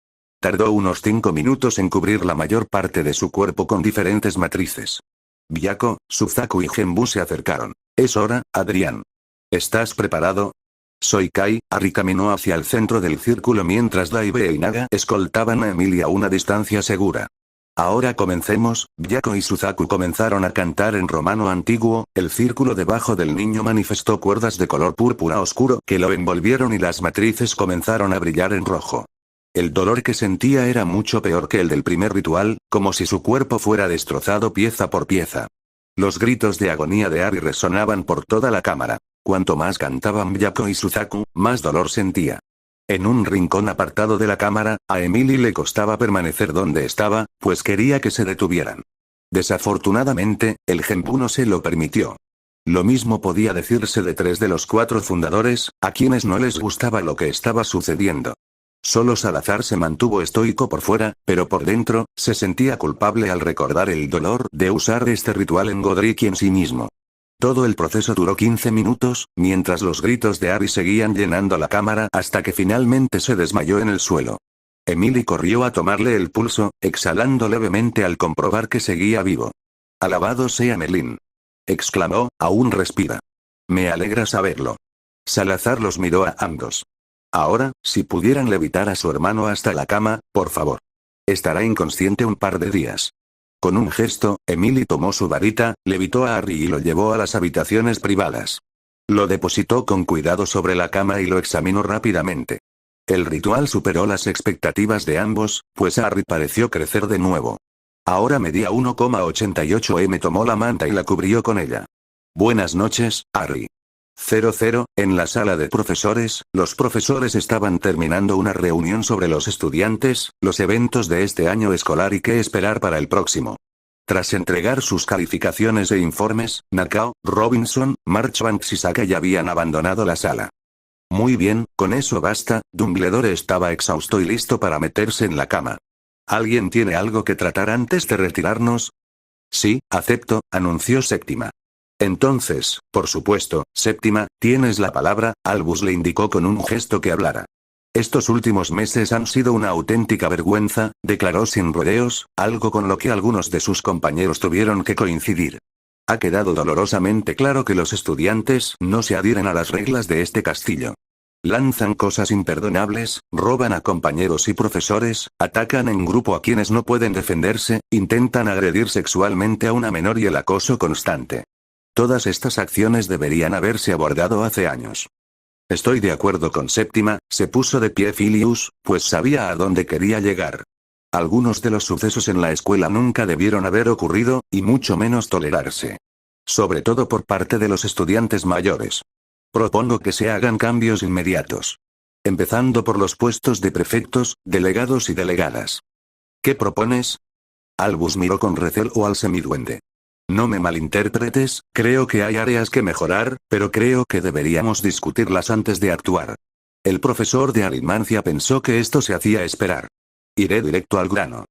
Tardó unos 5 minutos en cubrir la mayor parte de su cuerpo con diferentes matrices. Byako, Suzaku y Gembu se acercaron. Es hora, Adrián. ¿Estás preparado? Soy Kai. Harry caminó hacia el centro del círculo mientras Daibe y Naga escoltaban a Emily a una distancia segura. Ahora comencemos. Byako y Suzaku comenzaron a cantar en romano antiguo, el círculo debajo del niño manifestó cuerdas de color púrpura oscuro que lo envolvieron y las matrices comenzaron a brillar en rojo. El dolor que sentía era mucho peor que el del primer ritual, como si su cuerpo fuera destrozado pieza por pieza. Los gritos de agonía de Harry resonaban por toda la cámara. Cuanto más cantaban Byako y Suzaku, más dolor sentía. En un rincón apartado de la cámara, a Emily le costaba permanecer donde estaba, pues quería que se detuvieran. Desafortunadamente, el Genbu no se lo permitió. Lo mismo podía decirse de 3 de los 4 fundadores, a quienes no les gustaba lo que estaba sucediendo. Solo Salazar se mantuvo estoico por fuera, pero por dentro, se sentía culpable al recordar el dolor de usar este ritual en Godric y en sí mismo. Todo el proceso duró 15 minutos, mientras los gritos de Harry seguían llenando la cámara hasta que finalmente se desmayó en el suelo. Emily corrió a tomarle el pulso, exhalando levemente al comprobar que seguía vivo. «Alabado sea Merlín», exclamó, «aún respira. Me alegra saberlo». Salazar los miró a ambos. Ahora, si pudieran levitar a su hermano hasta la cama, por favor. Estará inconsciente un par de días. Con un gesto, Emily tomó su varita, levitó a Harry y lo llevó a las habitaciones privadas. Lo depositó con cuidado sobre la cama y lo examinó rápidamente. El ritual superó las expectativas de ambos, pues Harry pareció crecer de nuevo. Ahora medía 1,88 m. Tomó la manta y la cubrió con ella. Buenas noches, Harry. 00, en la sala de profesores, los profesores estaban terminando una reunión sobre los estudiantes, los eventos de este año escolar y qué esperar para el próximo. Tras entregar sus calificaciones e informes, Nakao, Robinson, Marchbanks y Saka ya habían abandonado la sala. Muy bien, con eso basta. Dumbledore estaba exhausto y listo para meterse en la cama. ¿Alguien tiene algo que tratar antes de retirarnos? Sí, acepto, anunció Séptima. Entonces, por supuesto, Séptima, tienes la palabra, Albus le indicó con un gesto que hablara. Estos últimos meses han sido una auténtica vergüenza, declaró sin rodeos, algo con lo que algunos de sus compañeros tuvieron que coincidir. Ha quedado dolorosamente claro que los estudiantes no se adhieren a las reglas de este castillo. Lanzan cosas imperdonables, roban a compañeros y profesores, atacan en grupo a quienes no pueden defenderse, intentan agredir sexualmente a una menor y el acoso constante. Todas estas acciones deberían haberse abordado hace años. Estoy de acuerdo con Séptima, se puso de pie Filius, pues sabía a dónde quería llegar. Algunos de los sucesos en la escuela nunca debieron haber ocurrido, y mucho menos tolerarse. Sobre todo por parte de los estudiantes mayores. Propongo que se hagan cambios inmediatos. Empezando por los puestos de prefectos, delegados y delegadas. ¿Qué propones? Albus miró con recelo al semiduende. No me malinterpretes, creo que hay áreas que mejorar, pero creo que deberíamos discutirlas antes de actuar. El profesor de aritmancia pensó que esto se hacía esperar. Iré directo al grano.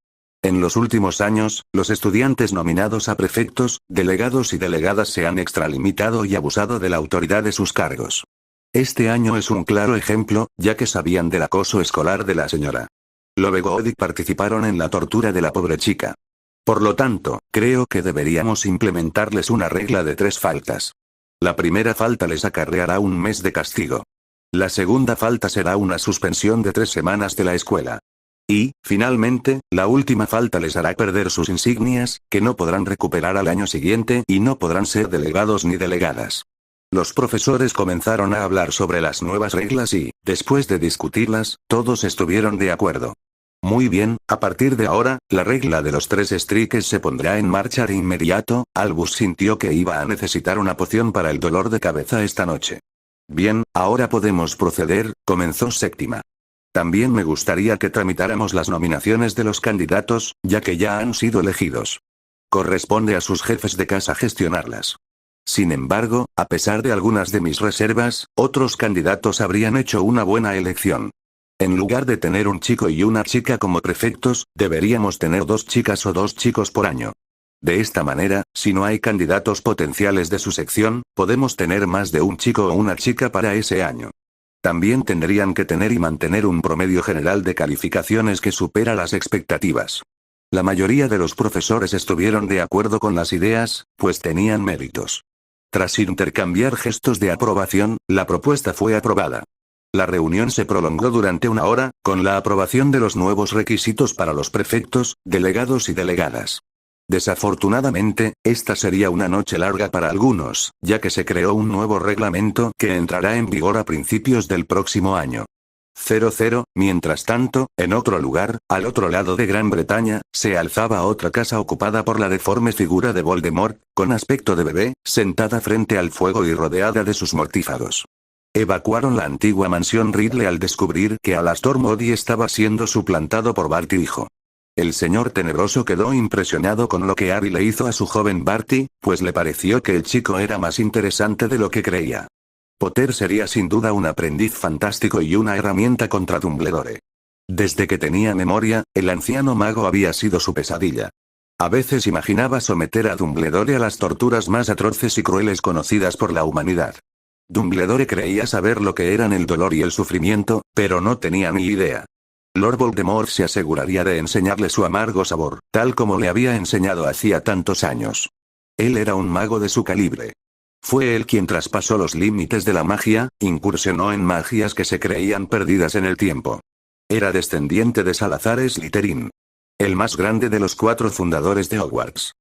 En los últimos años, los estudiantes nominados a prefectos, delegados y delegadas se han extralimitado y abusado de la autoridad de sus cargos. Este año es un claro ejemplo, ya que sabían del acoso escolar de la señora Lovegod y participaron en la tortura de la pobre chica. Por lo tanto, creo que deberíamos implementarles una regla de 3 faltas. La primera falta les acarreará un mes de castigo. La segunda falta será una suspensión de 3 semanas de la escuela. Y, finalmente, la última falta les hará perder sus insignias, que no podrán recuperar al año siguiente y no podrán ser delegados ni delegadas. Los profesores comenzaron a hablar sobre las nuevas reglas y, después de discutirlas, todos estuvieron de acuerdo. Muy bien, a partir de ahora, la regla de los 3 strikes se pondrá en marcha de inmediato. Albus sintió que iba a necesitar una poción para el dolor de cabeza esta noche. Bien, ahora podemos proceder, comenzó Séptima. También me gustaría que tramitáramos las nominaciones de los candidatos, ya que ya han sido elegidos. Corresponde a sus jefes de casa gestionarlas. Sin embargo, a pesar de algunas de mis reservas, otros candidatos habrían hecho una buena elección. En lugar de tener un chico y una chica como prefectos, deberíamos tener 2 chicas o 2 chicos por año. De esta manera, si no hay candidatos potenciales de su sección, podemos tener más de un chico o una chica para ese año. También tendrían que tener y mantener un promedio general de calificaciones que supera las expectativas. La mayoría de los profesores estuvieron de acuerdo con las ideas, pues tenían méritos. Tras intercambiar gestos de aprobación, la propuesta fue aprobada. La reunión se prolongó durante 1 hora, con la aprobación de los nuevos requisitos para los prefectos, delegados y delegadas. Desafortunadamente, esta sería una noche larga para algunos, ya que se creó un nuevo reglamento que entrará en vigor a principios del próximo año. 00, mientras tanto, en otro lugar, al otro lado de Gran Bretaña, se alzaba otra casa ocupada por la deforme figura de Voldemort, con aspecto de bebé, sentada frente al fuego y rodeada de sus mortífagos. Evacuaron la antigua mansión Ridley al descubrir que Alastor Moody estaba siendo suplantado por Barty hijo. El señor tenebroso quedó impresionado con lo que Harry le hizo a su joven Barty, pues le pareció que el chico era más interesante de lo que creía. Potter sería sin duda un aprendiz fantástico y una herramienta contra Dumbledore. Desde que tenía memoria, el anciano mago había sido su pesadilla. A veces imaginaba someter a Dumbledore a las torturas más atroces y crueles conocidas por la humanidad. Dumbledore creía saber lo que eran el dolor y el sufrimiento, pero no tenía ni idea. Lord Voldemort se aseguraría de enseñarle su amargo sabor, tal como le había enseñado hacía tantos años. Él era un mago de su calibre. Fue él quien traspasó los límites de la magia, incursionó en magias que se creían perdidas en el tiempo. Era descendiente de Salazar Slytherin, el más grande de los 4 fundadores de Hogwarts.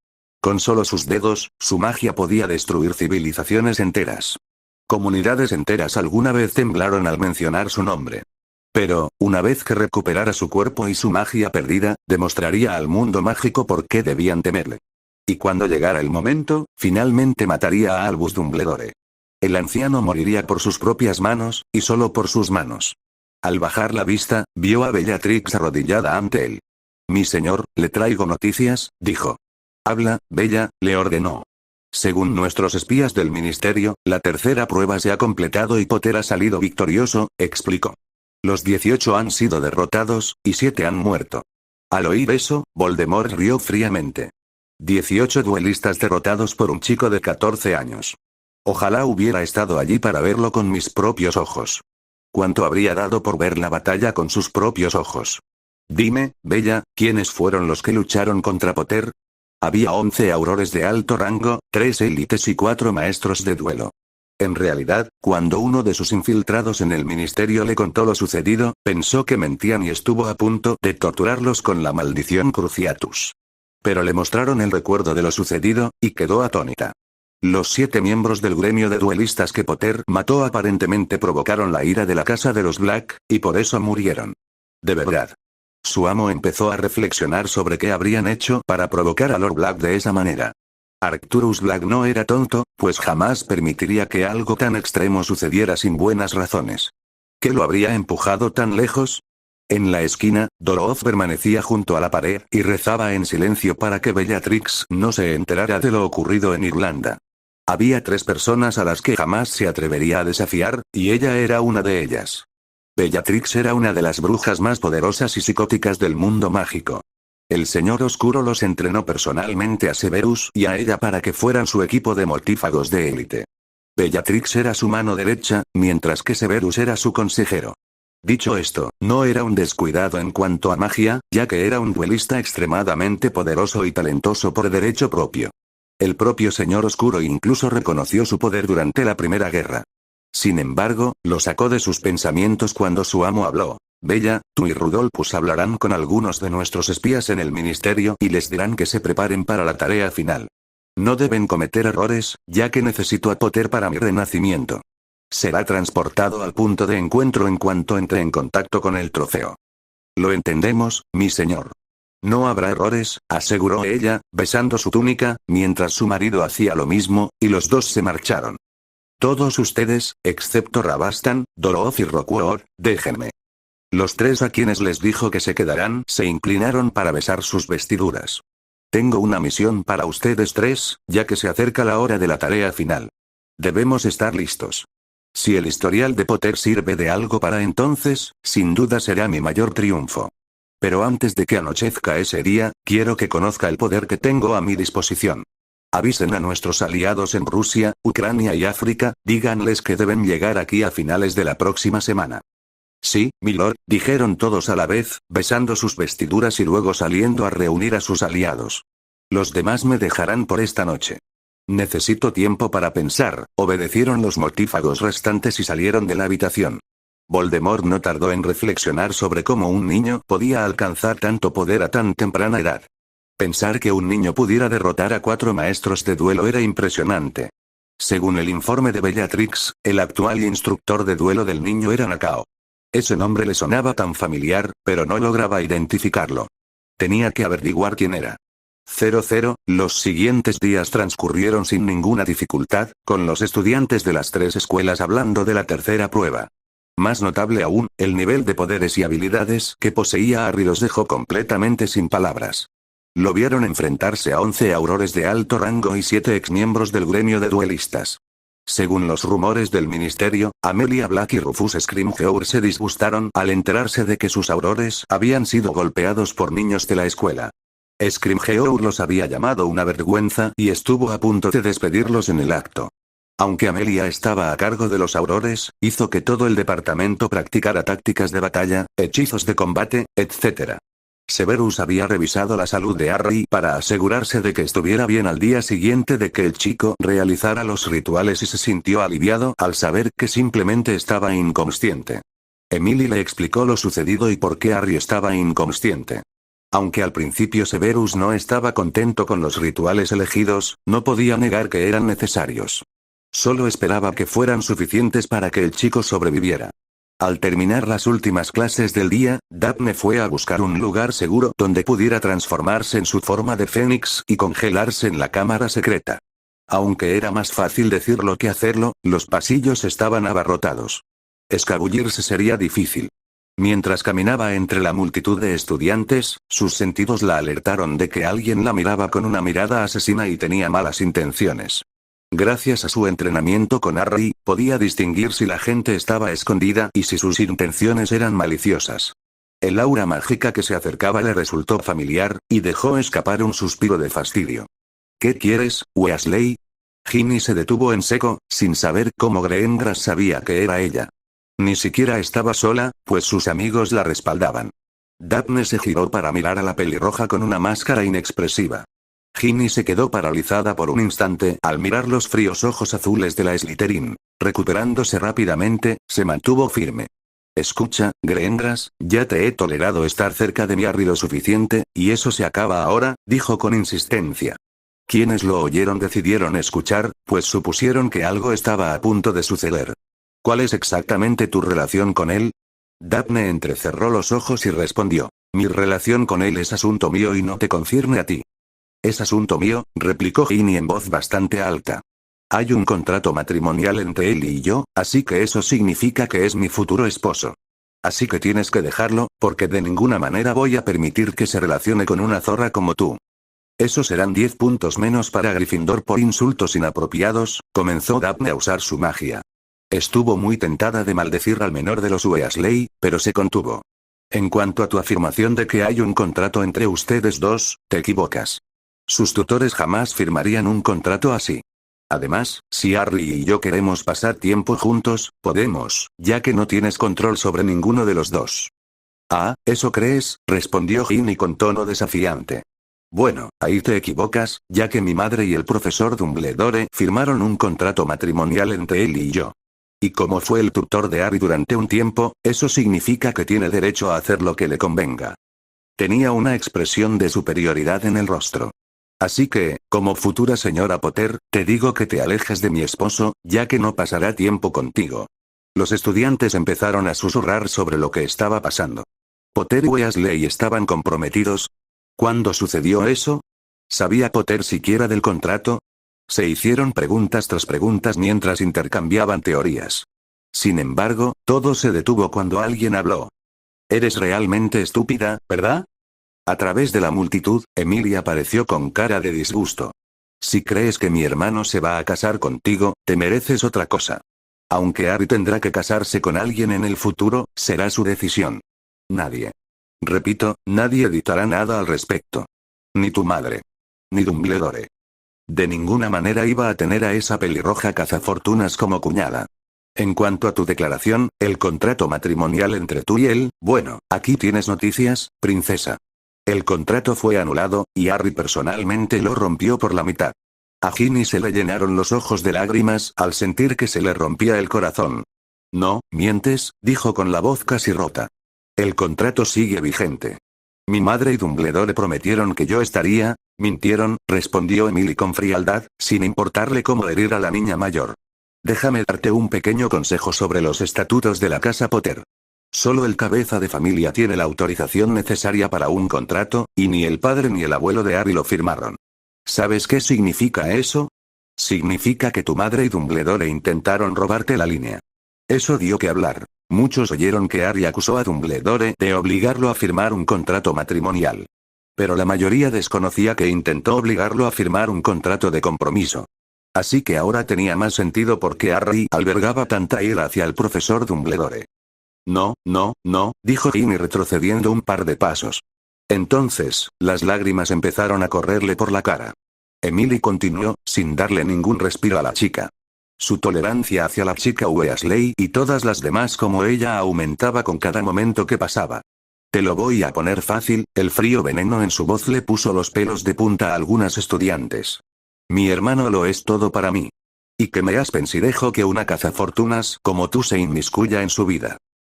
Con solo sus dedos, su magia podía destruir civilizaciones enteras. Comunidades enteras alguna vez temblaron al mencionar su nombre. Pero, una vez que recuperara su cuerpo y su magia perdida, demostraría al mundo mágico por qué debían temerle. Y cuando llegara el momento, finalmente mataría a Albus Dumbledore. El anciano moriría por sus propias manos, y solo por sus manos. Al bajar la vista, vio a Bellatrix arrodillada ante él. «Mi señor, le traigo noticias», dijo. «Habla, Bella», le ordenó. Según nuestros espías del ministerio, la tercera prueba se ha completado y Potter ha salido victorioso, explicó. Los 18 han sido derrotados, y 7 han muerto. Al oír eso, Voldemort rió fríamente. 18 duelistas derrotados por un chico de 14 años. Ojalá hubiera estado allí para verlo con mis propios ojos. ¿Cuánto habría dado por ver la batalla con sus propios ojos? Dime, Bella, ¿quiénes fueron los que lucharon contra Potter? Había 11 aurores de alto rango, 3 élites y 4 maestros de duelo. En realidad, cuando uno de sus infiltrados en el ministerio le contó lo sucedido, pensó que mentían y estuvo a punto de torturarlos con la maldición Cruciatus. Pero le mostraron el recuerdo de lo sucedido, y quedó atónita. Los 7 miembros del gremio de duelistas que Potter mató aparentemente provocaron la ira de la casa de los Black, y por eso murieron. De verdad. Su amo empezó a reflexionar sobre qué habrían hecho para provocar a Lord Black de esa manera. Arcturus Black no era tonto, pues jamás permitiría que algo tan extremo sucediera sin buenas razones. ¿Qué lo habría empujado tan lejos? En la esquina, Dorothy permanecía junto a la pared y rezaba en silencio para que Bellatrix no se enterara de lo ocurrido en Irlanda. Había 3 personas a las que jamás se atrevería a desafiar, y ella era una de ellas. Bellatrix era una de las brujas más poderosas y psicóticas del mundo mágico. El Señor Oscuro los entrenó personalmente a Severus y a ella para que fueran su equipo de mortífagos de élite. Bellatrix era su mano derecha, mientras que Severus era su consejero. Dicho esto, no era un descuidado en cuanto a magia, ya que era un duelista extremadamente poderoso y talentoso por derecho propio. El propio Señor Oscuro incluso reconoció su poder durante la Primera Guerra. Sin embargo, lo sacó de sus pensamientos cuando su amo habló. Bella, tú y Rudolphus hablarán con algunos de nuestros espías en el ministerio y les dirán que se preparen para la tarea final. No deben cometer errores, ya que necesito a Potter para mi renacimiento. Será transportado al punto de encuentro en cuanto entre en contacto con el trofeo. Lo entendemos, mi señor. No habrá errores, aseguró ella, besando su túnica, mientras su marido hacía lo mismo, y los dos se marcharon. Todos ustedes, excepto Rabastan, Dorothy y Roquefort, déjenme. Los 3 a quienes les dijo que se quedarán se inclinaron para besar sus vestiduras. Tengo una misión para ustedes 3, ya que se acerca la hora de la tarea final. Debemos estar listos. Si el historial de Potter sirve de algo para entonces, sin duda será mi mayor triunfo. Pero antes de que anochezca ese día, quiero que conozca el poder que tengo a mi disposición. Avisen a nuestros aliados en Rusia, Ucrania y África, díganles que deben llegar aquí a finales de la próxima semana. Sí, milord, dijeron todos a la vez, besando sus vestiduras y luego saliendo a reunir a sus aliados. Los demás me dejarán por esta noche. Necesito tiempo para pensar, obedecieron los mortífagos restantes y salieron de la habitación. Voldemort no tardó en reflexionar sobre cómo un niño podía alcanzar tanto poder a tan temprana edad. Pensar que un niño pudiera derrotar a 4 maestros de duelo era impresionante. Según el informe de Bellatrix, el actual instructor de duelo del niño era Nakao. Ese nombre le sonaba tan familiar, pero no lograba identificarlo. Tenía que averiguar quién era. 00, los siguientes días transcurrieron sin ninguna dificultad, con los estudiantes de las 3 escuelas hablando de la tercera prueba. Más notable aún, el nivel de poderes y habilidades que poseía Harry los dejó completamente sin palabras. Lo vieron enfrentarse a 11 aurores de alto rango y 7 exmiembros del gremio de duelistas. Según los rumores del ministerio, Amelia Black y Rufus Scrimgeour se disgustaron al enterarse de que sus aurores habían sido golpeados por niños de la escuela. Scrimgeour los había llamado una vergüenza y estuvo a punto de despedirlos en el acto. Aunque Amelia estaba a cargo de los aurores, hizo que todo el departamento practicara tácticas de batalla, hechizos de combate, etc. Severus había revisado la salud de Harry para asegurarse de que estuviera bien al día siguiente de que el chico realizara los rituales y se sintió aliviado al saber que simplemente estaba inconsciente. Emily le explicó lo sucedido y por qué Harry estaba inconsciente. Aunque al principio Severus no estaba contento con los rituales elegidos, no podía negar que eran necesarios. Solo esperaba que fueran suficientes para que el chico sobreviviera. Al terminar las últimas clases del día, Daphne fue a buscar un lugar seguro donde pudiera transformarse en su forma de fénix y congelarse en la cámara secreta. Aunque era más fácil decirlo que hacerlo, los pasillos estaban abarrotados. Escabullirse sería difícil. Mientras caminaba entre la multitud de estudiantes, sus sentidos la alertaron de que alguien la miraba con una mirada asesina y tenía malas intenciones. Gracias a su entrenamiento con Harry, podía distinguir si la gente estaba escondida y si sus intenciones eran maliciosas. El aura mágica que se acercaba le resultó familiar, y dejó escapar un suspiro de fastidio. ¿Qué quieres, Weasley? Ginny se detuvo en seco, sin saber cómo Greengrass sabía que era ella. Ni siquiera estaba sola, pues sus amigos la respaldaban. Daphne se giró para mirar a la pelirroja con una máscara inexpresiva. Ginny se quedó paralizada por un instante al mirar los fríos ojos azules de la Slytherin. Recuperándose rápidamente, se mantuvo firme. Escucha, Greengrass, ya te he tolerado estar cerca de mi Harry lo suficiente, y eso se acaba ahora, dijo con insistencia. Quienes lo oyeron decidieron escuchar, pues supusieron que algo estaba a punto de suceder. ¿Cuál es exactamente tu relación con él? Daphne entrecerró los ojos y respondió. Mi relación con él es asunto mío y no te concierne a ti. Es asunto mío, replicó Ginny en voz bastante alta. Hay un contrato matrimonial entre él y yo, así que eso significa que es mi futuro esposo. Así que tienes que dejarlo, porque de ninguna manera voy a permitir que se relacione con una zorra como tú. Eso serán 10 puntos menos para Gryffindor por insultos inapropiados, comenzó Daphne a usar su magia. Estuvo muy tentada de maldecir al menor de los Weasley, pero se contuvo. En cuanto a tu afirmación de que hay un contrato entre ustedes dos, te equivocas. Sus tutores jamás firmarían un contrato así. Además, si Harry y yo queremos pasar tiempo juntos, podemos, ya que no tienes control sobre ninguno de los dos. Ah, ¿eso crees?, respondió Ginny con tono desafiante. Bueno, ahí te equivocas, ya que mi madre y el profesor Dumbledore firmaron un contrato matrimonial entre él y yo. Y como fue el tutor de Harry durante un tiempo, eso significa que tiene derecho a hacer lo que le convenga. Tenía una expresión de superioridad en el rostro. Así que, como futura señora Potter, te digo que te alejes de mi esposo, ya que no pasará tiempo contigo. Los estudiantes empezaron a susurrar sobre lo que estaba pasando. Potter y Weasley estaban comprometidos. ¿Cuándo sucedió eso? ¿Sabía Potter siquiera del contrato? Se hicieron preguntas tras preguntas mientras intercambiaban teorías. Sin embargo, todo se detuvo cuando alguien habló. Eres realmente estúpida, ¿verdad? A través de la multitud, Emily apareció con cara de disgusto. Si crees que mi hermano se va a casar contigo, te mereces otra cosa. Aunque Harry tendrá que casarse con alguien en el futuro, será su decisión. Nadie. Repito, nadie editará nada al respecto. Ni tu madre. Ni Dumbledore. De ninguna manera iba a tener a esa pelirroja cazafortunas como cuñada. En cuanto a tu declaración, el contrato matrimonial entre tú y él, bueno, aquí tienes noticias, princesa. El contrato fue anulado, y Harry personalmente lo rompió por la mitad. A Ginny se le llenaron los ojos de lágrimas al sentir que se le rompía el corazón. No, mientes, dijo con la voz casi rota. El contrato sigue vigente. Mi madre y Dumbledore prometieron que yo estaría. Mintieron, respondió Emily con frialdad, sin importarle cómo herir a la niña mayor. Déjame darte un pequeño consejo sobre los estatutos de la casa Potter. Solo el cabeza de familia tiene la autorización necesaria para un contrato, y ni el padre ni el abuelo de Harry lo firmaron. ¿Sabes qué significa eso? Significa que tu madre y Dumbledore intentaron robarte la línea. Eso dio que hablar. Muchos oyeron que Harry acusó a Dumbledore de obligarlo a firmar un contrato matrimonial. Pero la mayoría desconocía que intentó obligarlo a firmar un contrato de compromiso. Así que ahora tenía más sentido por qué Harry albergaba tanta ira hacia el profesor Dumbledore. No, no, no, dijo Ginny retrocediendo un par de pasos. Entonces, las lágrimas empezaron a correrle por la cara. Emily continuó, sin darle ningún respiro a la chica. Su tolerancia hacia la chica Weasley y todas las demás como ella aumentaba con cada momento que pasaba. Te lo voy a poner fácil, el frío veneno en su voz le puso los pelos de punta a algunas estudiantes. Mi hermano lo es todo para mí. Y que me aspen y dejo que una cazafortunas como tú se inmiscuya en su vida.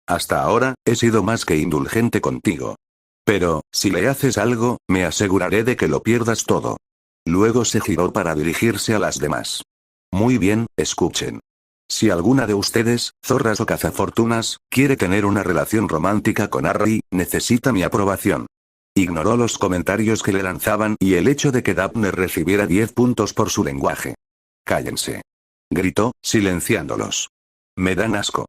Hasta ahora, he sido más que indulgente contigo. Pero, si le haces algo, me aseguraré de que lo pierdas todo. Luego se giró para dirigirse a las demás. Muy bien, escuchen. Si alguna de ustedes, zorras o cazafortunas, quiere tener una relación romántica con Harry, necesita mi aprobación. Ignoró los comentarios que le lanzaban y el hecho de que Daphne recibiera 10 puntos por su lenguaje. Cállense. Gritó, silenciándolos. Me dan asco.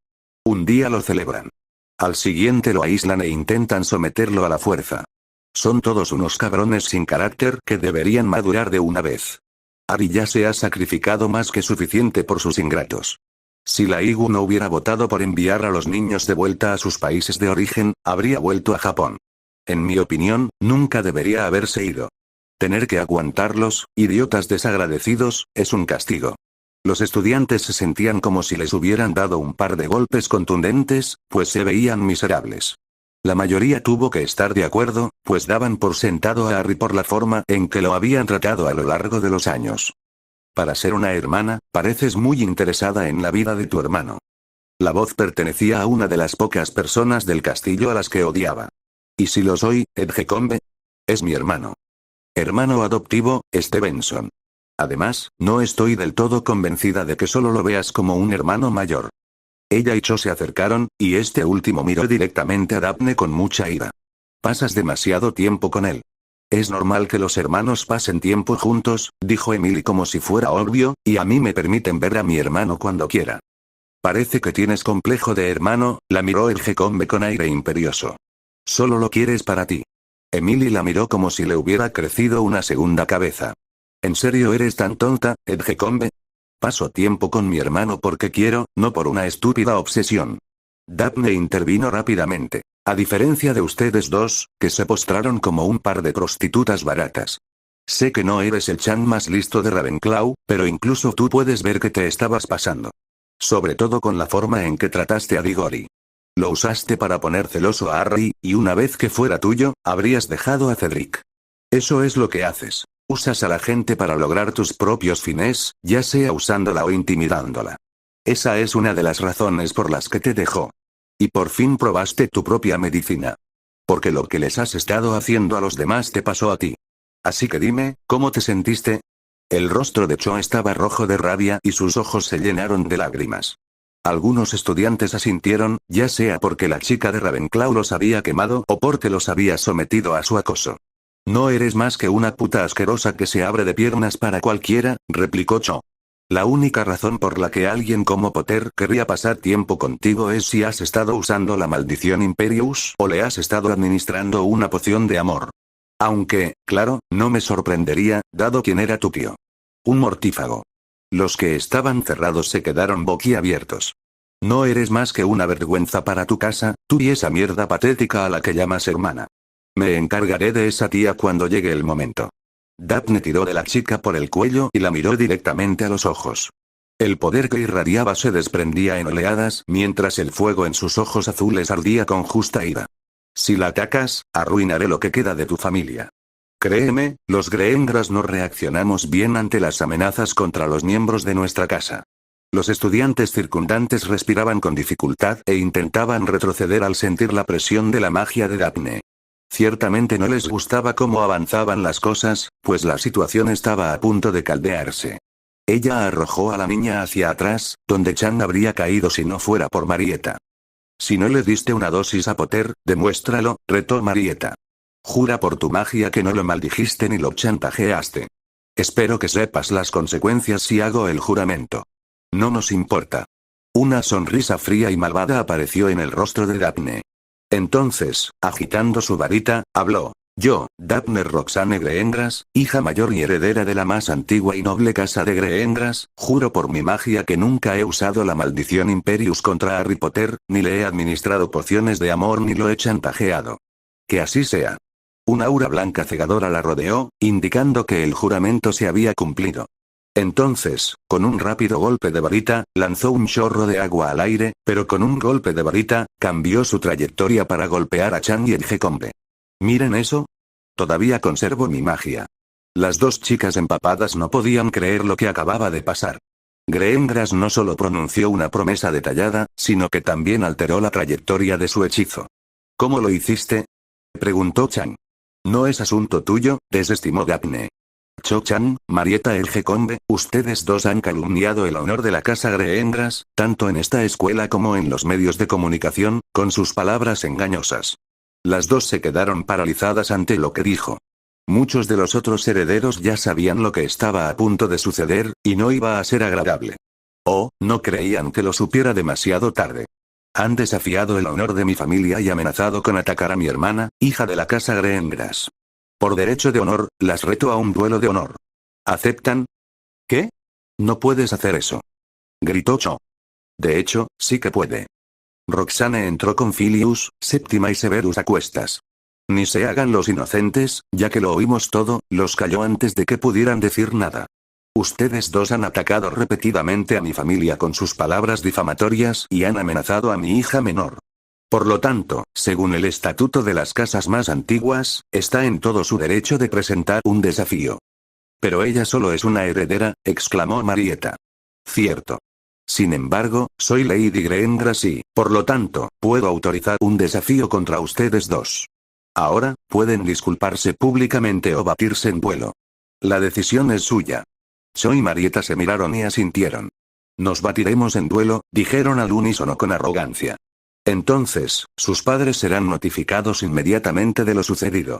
Un día lo celebran. Al siguiente lo aíslan e intentan someterlo a la fuerza. Son todos unos cabrones sin carácter que deberían madurar de una vez. Harry ya se ha sacrificado más que suficiente por sus ingratos. Si la IGU no hubiera votado por enviar a los niños de vuelta a sus países de origen, habría vuelto a Japón. En mi opinión, nunca debería haberse ido. Tener que aguantarlos, idiotas desagradecidos, es un castigo. Los estudiantes se sentían como si les hubieran dado un par de golpes contundentes, pues se veían miserables. La mayoría tuvo que estar de acuerdo, pues daban por sentado a Harry por la forma en que lo habían tratado a lo largo de los años. Para ser una hermana, pareces muy interesada en la vida de tu hermano. La voz pertenecía a una de las pocas personas del castillo a las que odiaba. ¿Y si lo soy, Edgecombe? Es mi hermano. Hermano adoptivo, Stevenson. Además, no estoy del todo convencida de que solo lo veas como un hermano mayor. Ella y Cho se acercaron, y este último miró directamente a Daphne con mucha ira. Pasas demasiado tiempo con él. Es normal que los hermanos pasen tiempo juntos, dijo Emily como si fuera obvio, y a mí me permiten ver a mi hermano cuando quiera. Parece que tienes complejo de hermano, la miró Edgecombe con aire imperioso. Solo lo quieres para ti. Emily la miró como si le hubiera crecido una segunda cabeza. ¿En serio eres tan tonta, Edgecombe? Paso tiempo con mi hermano porque quiero, no por una estúpida obsesión. Daphne intervino rápidamente. A diferencia de ustedes dos, que se postraron como un par de prostitutas baratas. Sé que no eres el Chan más listo de Ravenclaw, pero incluso tú puedes ver que te estabas pasando. Sobre todo con la forma en que trataste a Diggory. Lo usaste para poner celoso a Harry, y una vez que fuera tuyo, habrías dejado a Cedric. Eso es lo que haces. Usas a la gente para lograr tus propios fines, ya sea usándola o intimidándola. Esa es una de las razones por las que te dejó. Y por fin probaste tu propia medicina. Porque lo que les has estado haciendo a los demás te pasó a ti. Así que dime, ¿cómo te sentiste? El rostro de Cho estaba rojo de rabia y sus ojos se llenaron de lágrimas. Algunos estudiantes asintieron, ya sea porque la chica de Ravenclaw los había quemado o porque los había sometido a su acoso. No eres más que una puta asquerosa que se abre de piernas para cualquiera, replicó Cho. La única razón por la que alguien como Potter querría pasar tiempo contigo es si has estado usando la maldición Imperius o le has estado administrando una poción de amor. Aunque, claro, no me sorprendería, dado quién era tu tío. Un mortífago. Los que estaban cerrados se quedaron boquiabiertos. No eres más que una vergüenza para tu casa, tú y esa mierda patética a la que llamas hermana. Me encargaré de esa tía cuando llegue el momento. Daphne tiró de la chica por el cuello y la miró directamente a los ojos. El poder que irradiaba se desprendía en oleadas mientras el fuego en sus ojos azules ardía con justa ira. Si la atacas, arruinaré lo que queda de tu familia. Créeme, los Greengras no reaccionamos bien ante las amenazas contra los miembros de nuestra casa. Los estudiantes circundantes respiraban con dificultad e intentaban retroceder al sentir la presión de la magia de Daphne. Ciertamente no les gustaba cómo avanzaban las cosas, pues la situación estaba a punto de caldearse. Ella arrojó a la niña hacia atrás, donde Chan habría caído si no fuera por Marieta. Si no le diste una dosis a Potter, demuéstralo, retó Marieta. Jura por tu magia que no lo maldijiste ni lo chantajeaste. Espero que sepas las consecuencias si hago el juramento. No nos importa. Una sonrisa fría y malvada apareció en el rostro de Daphne. Entonces, agitando su varita, habló. Yo, Daphne Roxane Greengras, hija mayor y heredera de la más antigua y noble casa de Greengras, juro por mi magia que nunca he usado la maldición Imperius contra Harry Potter, ni le he administrado pociones de amor ni lo he chantajeado. Que así sea. Un aura blanca cegadora la rodeó, indicando que el juramento se había cumplido. Entonces, con un rápido golpe de varita, lanzó un chorro de agua al aire, pero con un golpe de varita, cambió su trayectoria para golpear a Chan y Edgecombe. ¿Miren eso? Todavía conservo mi magia. Las dos chicas empapadas no podían creer lo que acababa de pasar. Greengras no solo pronunció una promesa detallada, sino que también alteró la trayectoria de su hechizo. ¿Cómo lo hiciste? Preguntó Chan. No es asunto tuyo, desestimó Daphne. Cho-chan, Marieta Edgecombe, ustedes dos han calumniado el honor de la casa Greengras, tanto en esta escuela como en los medios de comunicación, con sus palabras engañosas. Las dos se quedaron paralizadas ante lo que dijo. Muchos de los otros herederos ya sabían lo que estaba a punto de suceder, y no iba a ser agradable. Oh, no creían que lo supiera demasiado tarde. Han desafiado el honor de mi familia y amenazado con atacar a mi hermana, hija de la casa Greengras. Por derecho de honor, las reto a un duelo de honor. ¿Aceptan? ¿Qué? No puedes hacer eso. Gritó Cho. De hecho, sí que puede. Roxane entró con Filius, Séptima y Severus a cuestas. Ni se hagan los inocentes, ya que lo oímos todo, los calló antes de que pudieran decir nada. Ustedes dos han atacado repetidamente a mi familia con sus palabras difamatorias y han amenazado a mi hija menor. Por lo tanto, según el estatuto de las casas más antiguas, está en todo su derecho de presentar un desafío. Pero ella solo es una heredera, exclamó Marietta. Cierto. Sin embargo, soy Lady Graendras y, por lo tanto, puedo autorizar un desafío contra ustedes dos. Ahora, pueden disculparse públicamente o batirse en duelo. La decisión es suya. Cho y Marietta se miraron y asintieron. Nos batiremos en duelo, dijeron al unísono con arrogancia. Entonces, sus padres serán notificados inmediatamente de lo sucedido.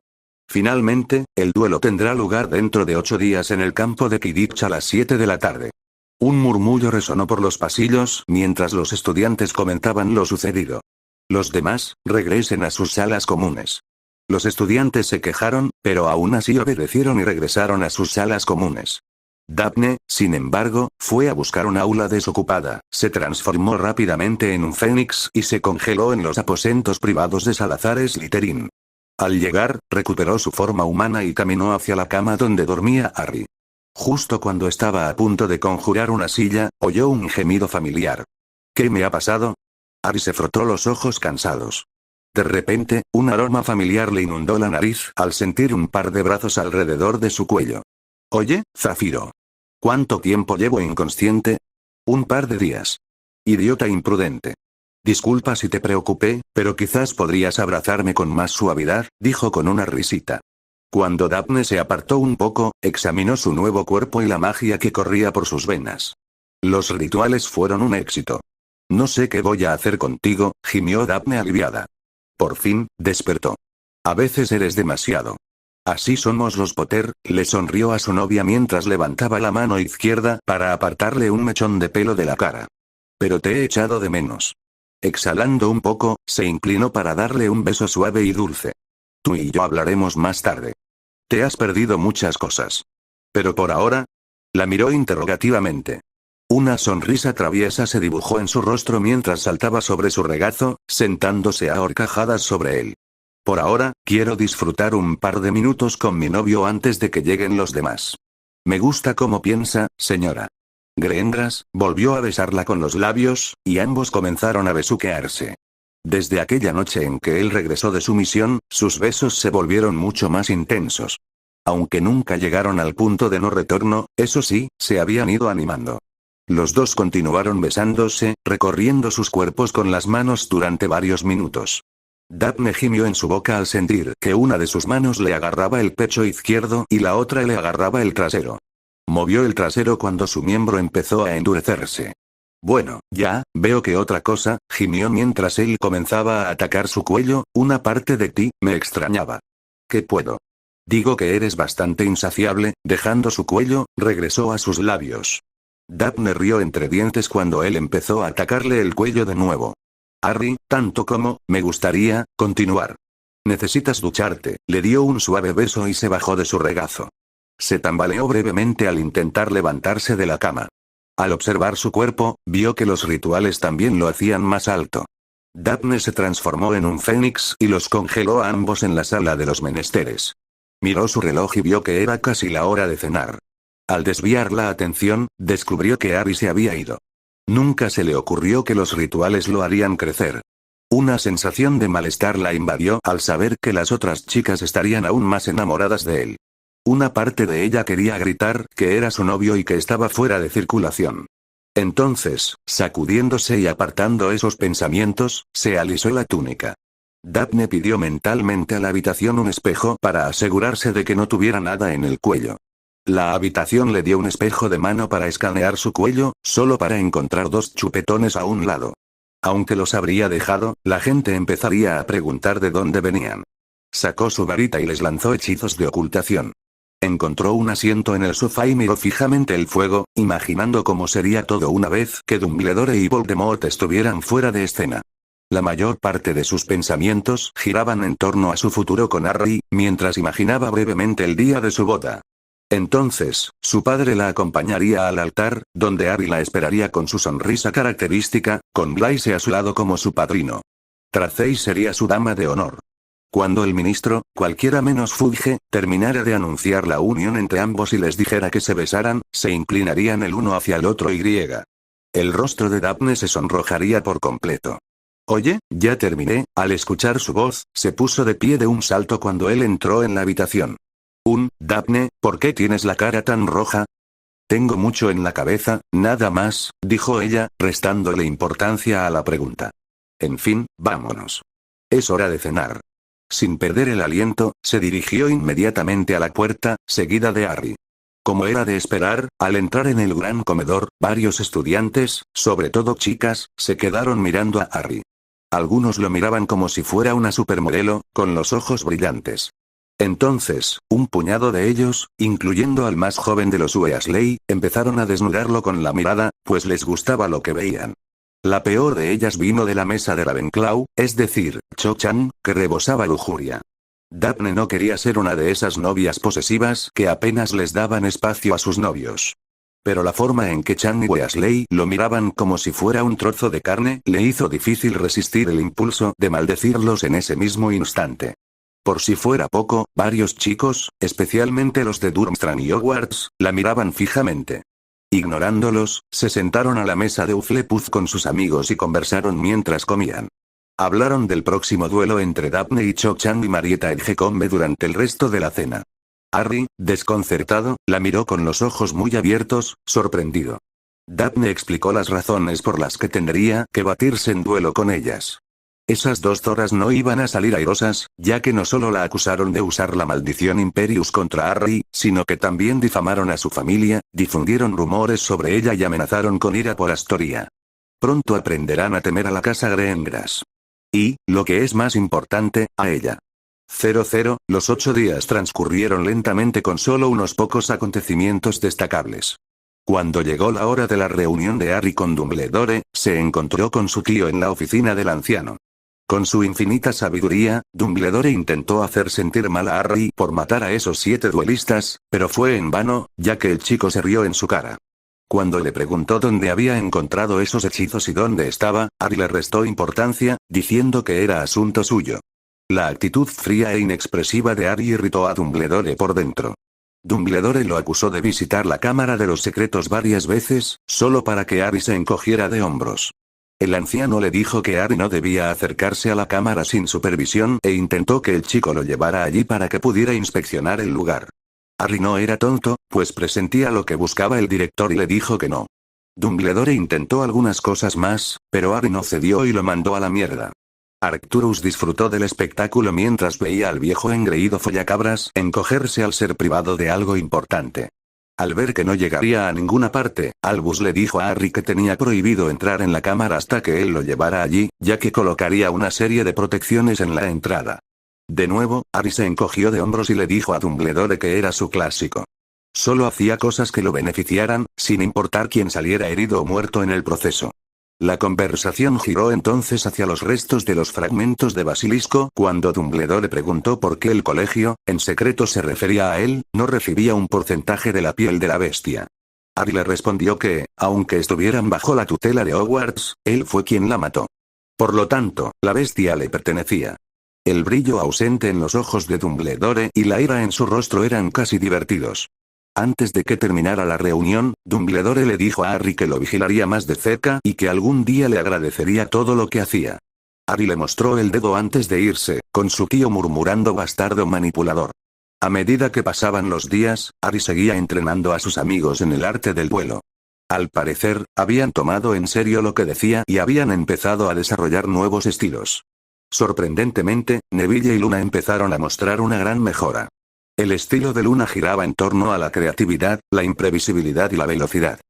Finalmente, el duelo tendrá lugar dentro de 8 días en el campo de Quidditch a las 7 de la tarde. Un murmullo resonó por los pasillos mientras los estudiantes comentaban lo sucedido. Los demás, regresen a sus salas comunes. Los estudiantes se quejaron, pero aún así obedecieron y regresaron a sus salas comunes. Daphne, sin embargo, fue a buscar un aula desocupada, se transformó rápidamente en un fénix y se congeló en los aposentos privados de Salazar Slytherin. Al llegar, recuperó su forma humana y caminó hacia la cama donde dormía Harry. Justo cuando estaba a punto de conjurar una silla, oyó un gemido familiar. ¿Qué me ha pasado? Harry se frotó los ojos cansados. De repente, un aroma familiar le inundó la nariz al sentir un par de brazos alrededor de su cuello. Oye, Zafiro. ¿Cuánto tiempo llevo inconsciente? Un par de días. Idiota imprudente. Disculpa si te preocupé, pero quizás podrías abrazarme con más suavidad, dijo con una risita. Cuando Daphne se apartó un poco, examinó su nuevo cuerpo y la magia que corría por sus venas. Los rituales fueron un éxito. No sé qué voy a hacer contigo, gimió Daphne aliviada. Por fin, despertó. A veces eres demasiado. Así somos los Potter, le sonrió a su novia mientras levantaba la mano izquierda para apartarle un mechón de pelo de la cara. Pero te he echado de menos. Exhalando un poco, se inclinó para darle un beso suave y dulce. Tú y yo hablaremos más tarde. Te has perdido muchas cosas. Pero por ahora, la miró interrogativamente. Una sonrisa traviesa se dibujó en su rostro mientras saltaba sobre su regazo, sentándose a horcajadas sobre él. Por ahora, quiero disfrutar un par de minutos con mi novio antes de que lleguen los demás. Me gusta cómo piensa, señora. Graendras volvió a besarla con los labios, y ambos comenzaron a besuquearse. Desde aquella noche en que él regresó de su misión, sus besos se volvieron mucho más intensos. Aunque nunca llegaron al punto de no retorno, eso sí, se habían ido animando. Los dos continuaron besándose, recorriendo sus cuerpos con las manos durante varios minutos. Daphne gimió en su boca al sentir que una de sus manos le agarraba el pecho izquierdo y la otra le agarraba el trasero. Movió el trasero cuando su miembro empezó a endurecerse. Bueno, ya, veo que otra cosa, gimió mientras él comenzaba a atacar su cuello, una parte de ti, me extrañaba. ¿Qué puedo? Digo que eres bastante insaciable, dejando su cuello, regresó a sus labios. Daphne rió entre dientes cuando él empezó a atacarle el cuello de nuevo. Harry, tanto como, me gustaría, continuar. Necesitas ducharte, le dio un suave beso y se bajó de su regazo. Se tambaleó brevemente al intentar levantarse de la cama. Al observar su cuerpo, vio que los rituales también lo hacían más alto. Daphne se transformó en un fénix y los congeló a ambos en la sala de los menesteres. Miró su reloj y vio que era casi la hora de cenar. Al desviar la atención, descubrió que Harry se había ido. Nunca se le ocurrió que los rituales lo harían crecer. Una sensación de malestar la invadió al saber que las otras chicas estarían aún más enamoradas de él. Una parte de ella quería gritar que era su novio y que estaba fuera de circulación. Entonces, sacudiéndose y apartando esos pensamientos, se alisó la túnica. Daphne pidió mentalmente a la habitación un espejo para asegurarse de que no tuviera nada en el cuello. La habitación le dio un espejo de mano para escanear su cuello, solo para encontrar 2 chupetones a un lado. Aunque los habría dejado, la gente empezaría a preguntar de dónde venían. Sacó su varita y les lanzó hechizos de ocultación. Encontró un asiento en el sofá y miró fijamente el fuego, imaginando cómo sería todo una vez que Dumbledore y Voldemort estuvieran fuera de escena. La mayor parte de sus pensamientos giraban en torno a su futuro con Harry, mientras imaginaba brevemente el día de su boda. Entonces, su padre la acompañaría al altar, donde Harry la esperaría con su sonrisa característica, con Blaise a su lado como su padrino. Tracey sería su dama de honor. Cuando el ministro, cualquiera menos Fudge, terminara de anunciar la unión entre ambos y les dijera que se besaran, se inclinarían el uno hacia el otro y. El rostro de Daphne se sonrojaría por completo. Oye, ya terminé. Al escuchar su voz, se puso de pie de un salto cuando él entró en la habitación. Daphne, ¿por qué tienes la cara tan roja? Tengo mucho en la cabeza, nada más, dijo ella, restándole importancia a la pregunta. En fin, vámonos. Es hora de cenar. Sin perder el aliento, se dirigió inmediatamente a la puerta, seguida de Harry. Como era de esperar, al entrar en el gran comedor, varios estudiantes, sobre todo chicas, se quedaron mirando a Harry. Algunos lo miraban como si fuera una supermodelo, con los ojos brillantes. Entonces, un puñado de ellos, incluyendo al más joven de los Weasley, empezaron a desnudarlo con la mirada, pues les gustaba lo que veían. La peor de ellas vino de la mesa de Ravenclaw, es decir, Cho-Chang, que rebosaba lujuria. Daphne no quería ser una de esas novias posesivas que apenas les daban espacio a sus novios. Pero la forma en que Chang y Weasley lo miraban como si fuera un trozo de carne le hizo difícil resistir el impulso de maldecirlos en ese mismo instante. Por si fuera poco, varios chicos, especialmente los de Durmstrang y Hogwarts, la miraban fijamente. Ignorándolos, se sentaron a la mesa de Hufflepuff con sus amigos y conversaron mientras comían. Hablaron del próximo duelo entre Daphne y Cho-Chang y Marietta Edgecombe durante el resto de la cena. Harry, desconcertado, la miró con los ojos muy abiertos, sorprendido. Daphne explicó las razones por las que tendría que batirse en duelo con ellas. Esas dos zorras no iban a salir airosas, ya que no solo la acusaron de usar la maldición Imperius contra Harry, sino que también difamaron a su familia, difundieron rumores sobre ella y amenazaron con ira por Astoria. Pronto aprenderán a temer a la casa Greengrass. Y, lo que es más importante, a ella. 00, los 8 días transcurrieron lentamente con solo unos pocos acontecimientos destacables. Cuando llegó la hora de la reunión de Harry con Dumbledore, se encontró con su tío en la oficina del anciano. Con su infinita sabiduría, Dumbledore intentó hacer sentir mal a Harry por matar a esos 7 duelistas, pero fue en vano, ya que el chico se rió en su cara. Cuando le preguntó dónde había encontrado esos hechizos y dónde estaba, Harry le restó importancia, diciendo que era asunto suyo. La actitud fría e inexpresiva de Harry irritó a Dumbledore por dentro. Dumbledore lo acusó de visitar la Cámara de los Secretos varias veces, solo para que Harry se encogiera de hombros. El anciano le dijo que Harry no debía acercarse a la cámara sin supervisión e intentó que el chico lo llevara allí para que pudiera inspeccionar el lugar. Harry no era tonto, pues presentía lo que buscaba el director y le dijo que no. Dumbledore intentó algunas cosas más, pero Harry no cedió y lo mandó a la mierda. Arcturus disfrutó del espectáculo mientras veía al viejo engreído follacabras encogerse al ser privado de algo importante. Al ver que no llegaría a ninguna parte, Albus le dijo a Harry que tenía prohibido entrar en la cámara hasta que él lo llevara allí, ya que colocaría una serie de protecciones en la entrada. De nuevo, Harry se encogió de hombros y le dijo a Dumbledore que era su clásico. Solo hacía cosas que lo beneficiaran, sin importar quién saliera herido o muerto en el proceso. La conversación giró entonces hacia los restos de los fragmentos de basilisco cuando Dumbledore preguntó por qué el colegio, en secreto se refería a él, no recibía un porcentaje de la piel de la bestia. Harry le respondió que, aunque estuvieran bajo la tutela de Hogwarts, él fue quien la mató. Por lo tanto, la bestia le pertenecía. El brillo ausente en los ojos de Dumbledore y la ira en su rostro eran casi divertidos. Antes de que terminara la reunión, Dumbledore le dijo a Harry que lo vigilaría más de cerca y que algún día le agradecería todo lo que hacía. Harry le mostró el dedo antes de irse, con su tío murmurando bastardo manipulador. A medida que pasaban los días, Harry seguía entrenando a sus amigos en el arte del duelo. Al parecer, habían tomado en serio lo que decía y habían empezado a desarrollar nuevos estilos. Sorprendentemente, Neville y Luna empezaron a mostrar una gran mejora. El estilo de Luna giraba en torno a la creatividad, la imprevisibilidad y la velocidad.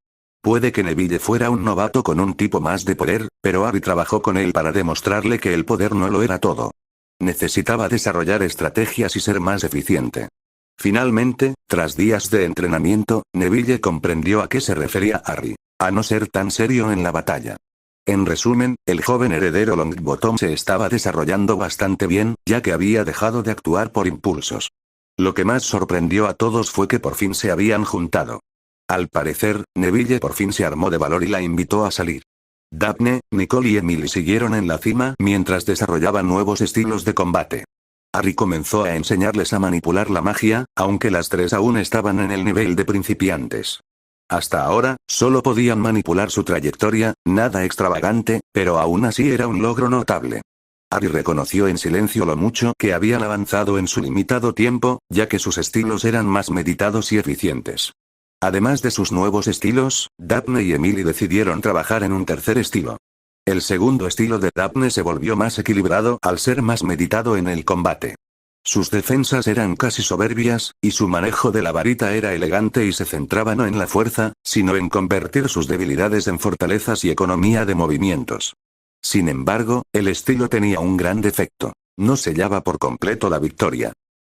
Puede que Neville fuera un novato con un tipo más de poder, pero Harry trabajó con él para demostrarle que el poder no lo era todo. Necesitaba desarrollar estrategias y ser más eficiente. Finalmente, tras días de entrenamiento, Neville comprendió a qué se refería Harry. A no ser tan serio en la batalla. En resumen, el joven heredero Longbottom se estaba desarrollando bastante bien, ya que había dejado de actuar por impulsos. Lo que más sorprendió a todos fue que por fin se habían juntado. Al parecer, Neville por fin se armó de valor y la invitó a salir. Daphne, Nicole y Emily siguieron en la cima mientras desarrollaban nuevos estilos de combate. Harry comenzó a enseñarles a manipular la magia, aunque las tres aún estaban en el nivel de principiantes. Hasta ahora, solo podían manipular su trayectoria, nada extravagante, pero aún así era un logro notable. Harry reconoció en silencio lo mucho que habían avanzado en su limitado tiempo, ya que sus estilos eran más meditados y eficientes. Además de sus nuevos estilos, Daphne y Emily decidieron trabajar en un tercer estilo. El segundo estilo de Daphne se volvió más equilibrado al ser más meditado en el combate. Sus defensas eran casi soberbias, y su manejo de la varita era elegante y se centraba no en la fuerza, sino en convertir sus debilidades en fortalezas y economía de movimientos. Sin embargo, el estilo tenía un gran defecto: no sellaba por completo la victoria.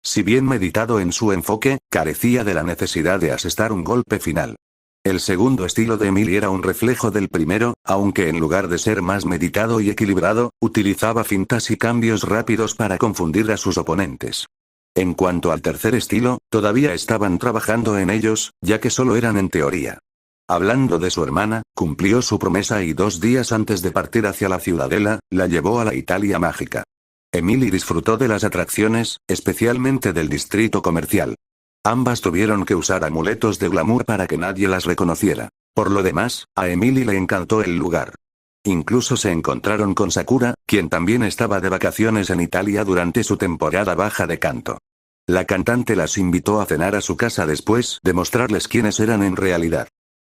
Si bien meditado en su enfoque, carecía de la necesidad de asestar un golpe final. El segundo estilo de Emily era un reflejo del primero, aunque en lugar de ser más meditado y equilibrado, utilizaba fintas y cambios rápidos para confundir a sus oponentes. En cuanto al tercer estilo, todavía estaban trabajando en ellos, ya que solo eran en teoría. Hablando de su hermana, cumplió su promesa y 2 días antes de partir hacia la ciudadela, la llevó a la Italia mágica. Emily disfrutó de las atracciones, especialmente del distrito comercial. Ambas tuvieron que usar amuletos de glamour para que nadie las reconociera. Por lo demás, a Emily le encantó el lugar. Incluso se encontraron con Sakura, quien también estaba de vacaciones en Italia durante su temporada baja de canto. La cantante las invitó a cenar a su casa después de mostrarles quiénes eran en realidad.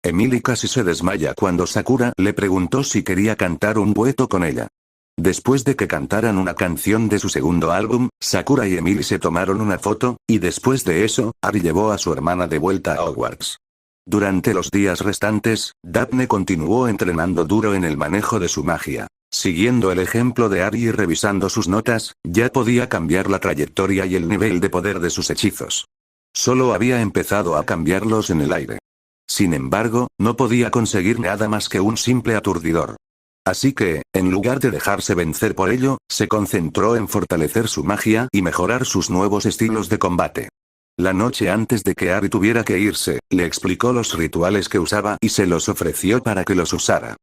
Emily casi se desmaya cuando Sakura le preguntó si quería cantar un dueto con ella. Después de que cantaran una canción de su segundo álbum, Sakura y Emily se tomaron una foto, y después de eso, Harry llevó a su hermana de vuelta a Hogwarts. Durante los días restantes, Daphne continuó entrenando duro en el manejo de su magia. Siguiendo el ejemplo de Harry y revisando sus notas, ya podía cambiar la trayectoria y el nivel de poder de sus hechizos. Solo había empezado a cambiarlos en el aire. Sin embargo, no podía conseguir nada más que un simple aturdidor. Así que, en lugar de dejarse vencer por ello, se concentró en fortalecer su magia y mejorar sus nuevos estilos de combate. La noche antes de que Harry tuviera que irse, le explicó los rituales que usaba y se los ofreció para que los usara.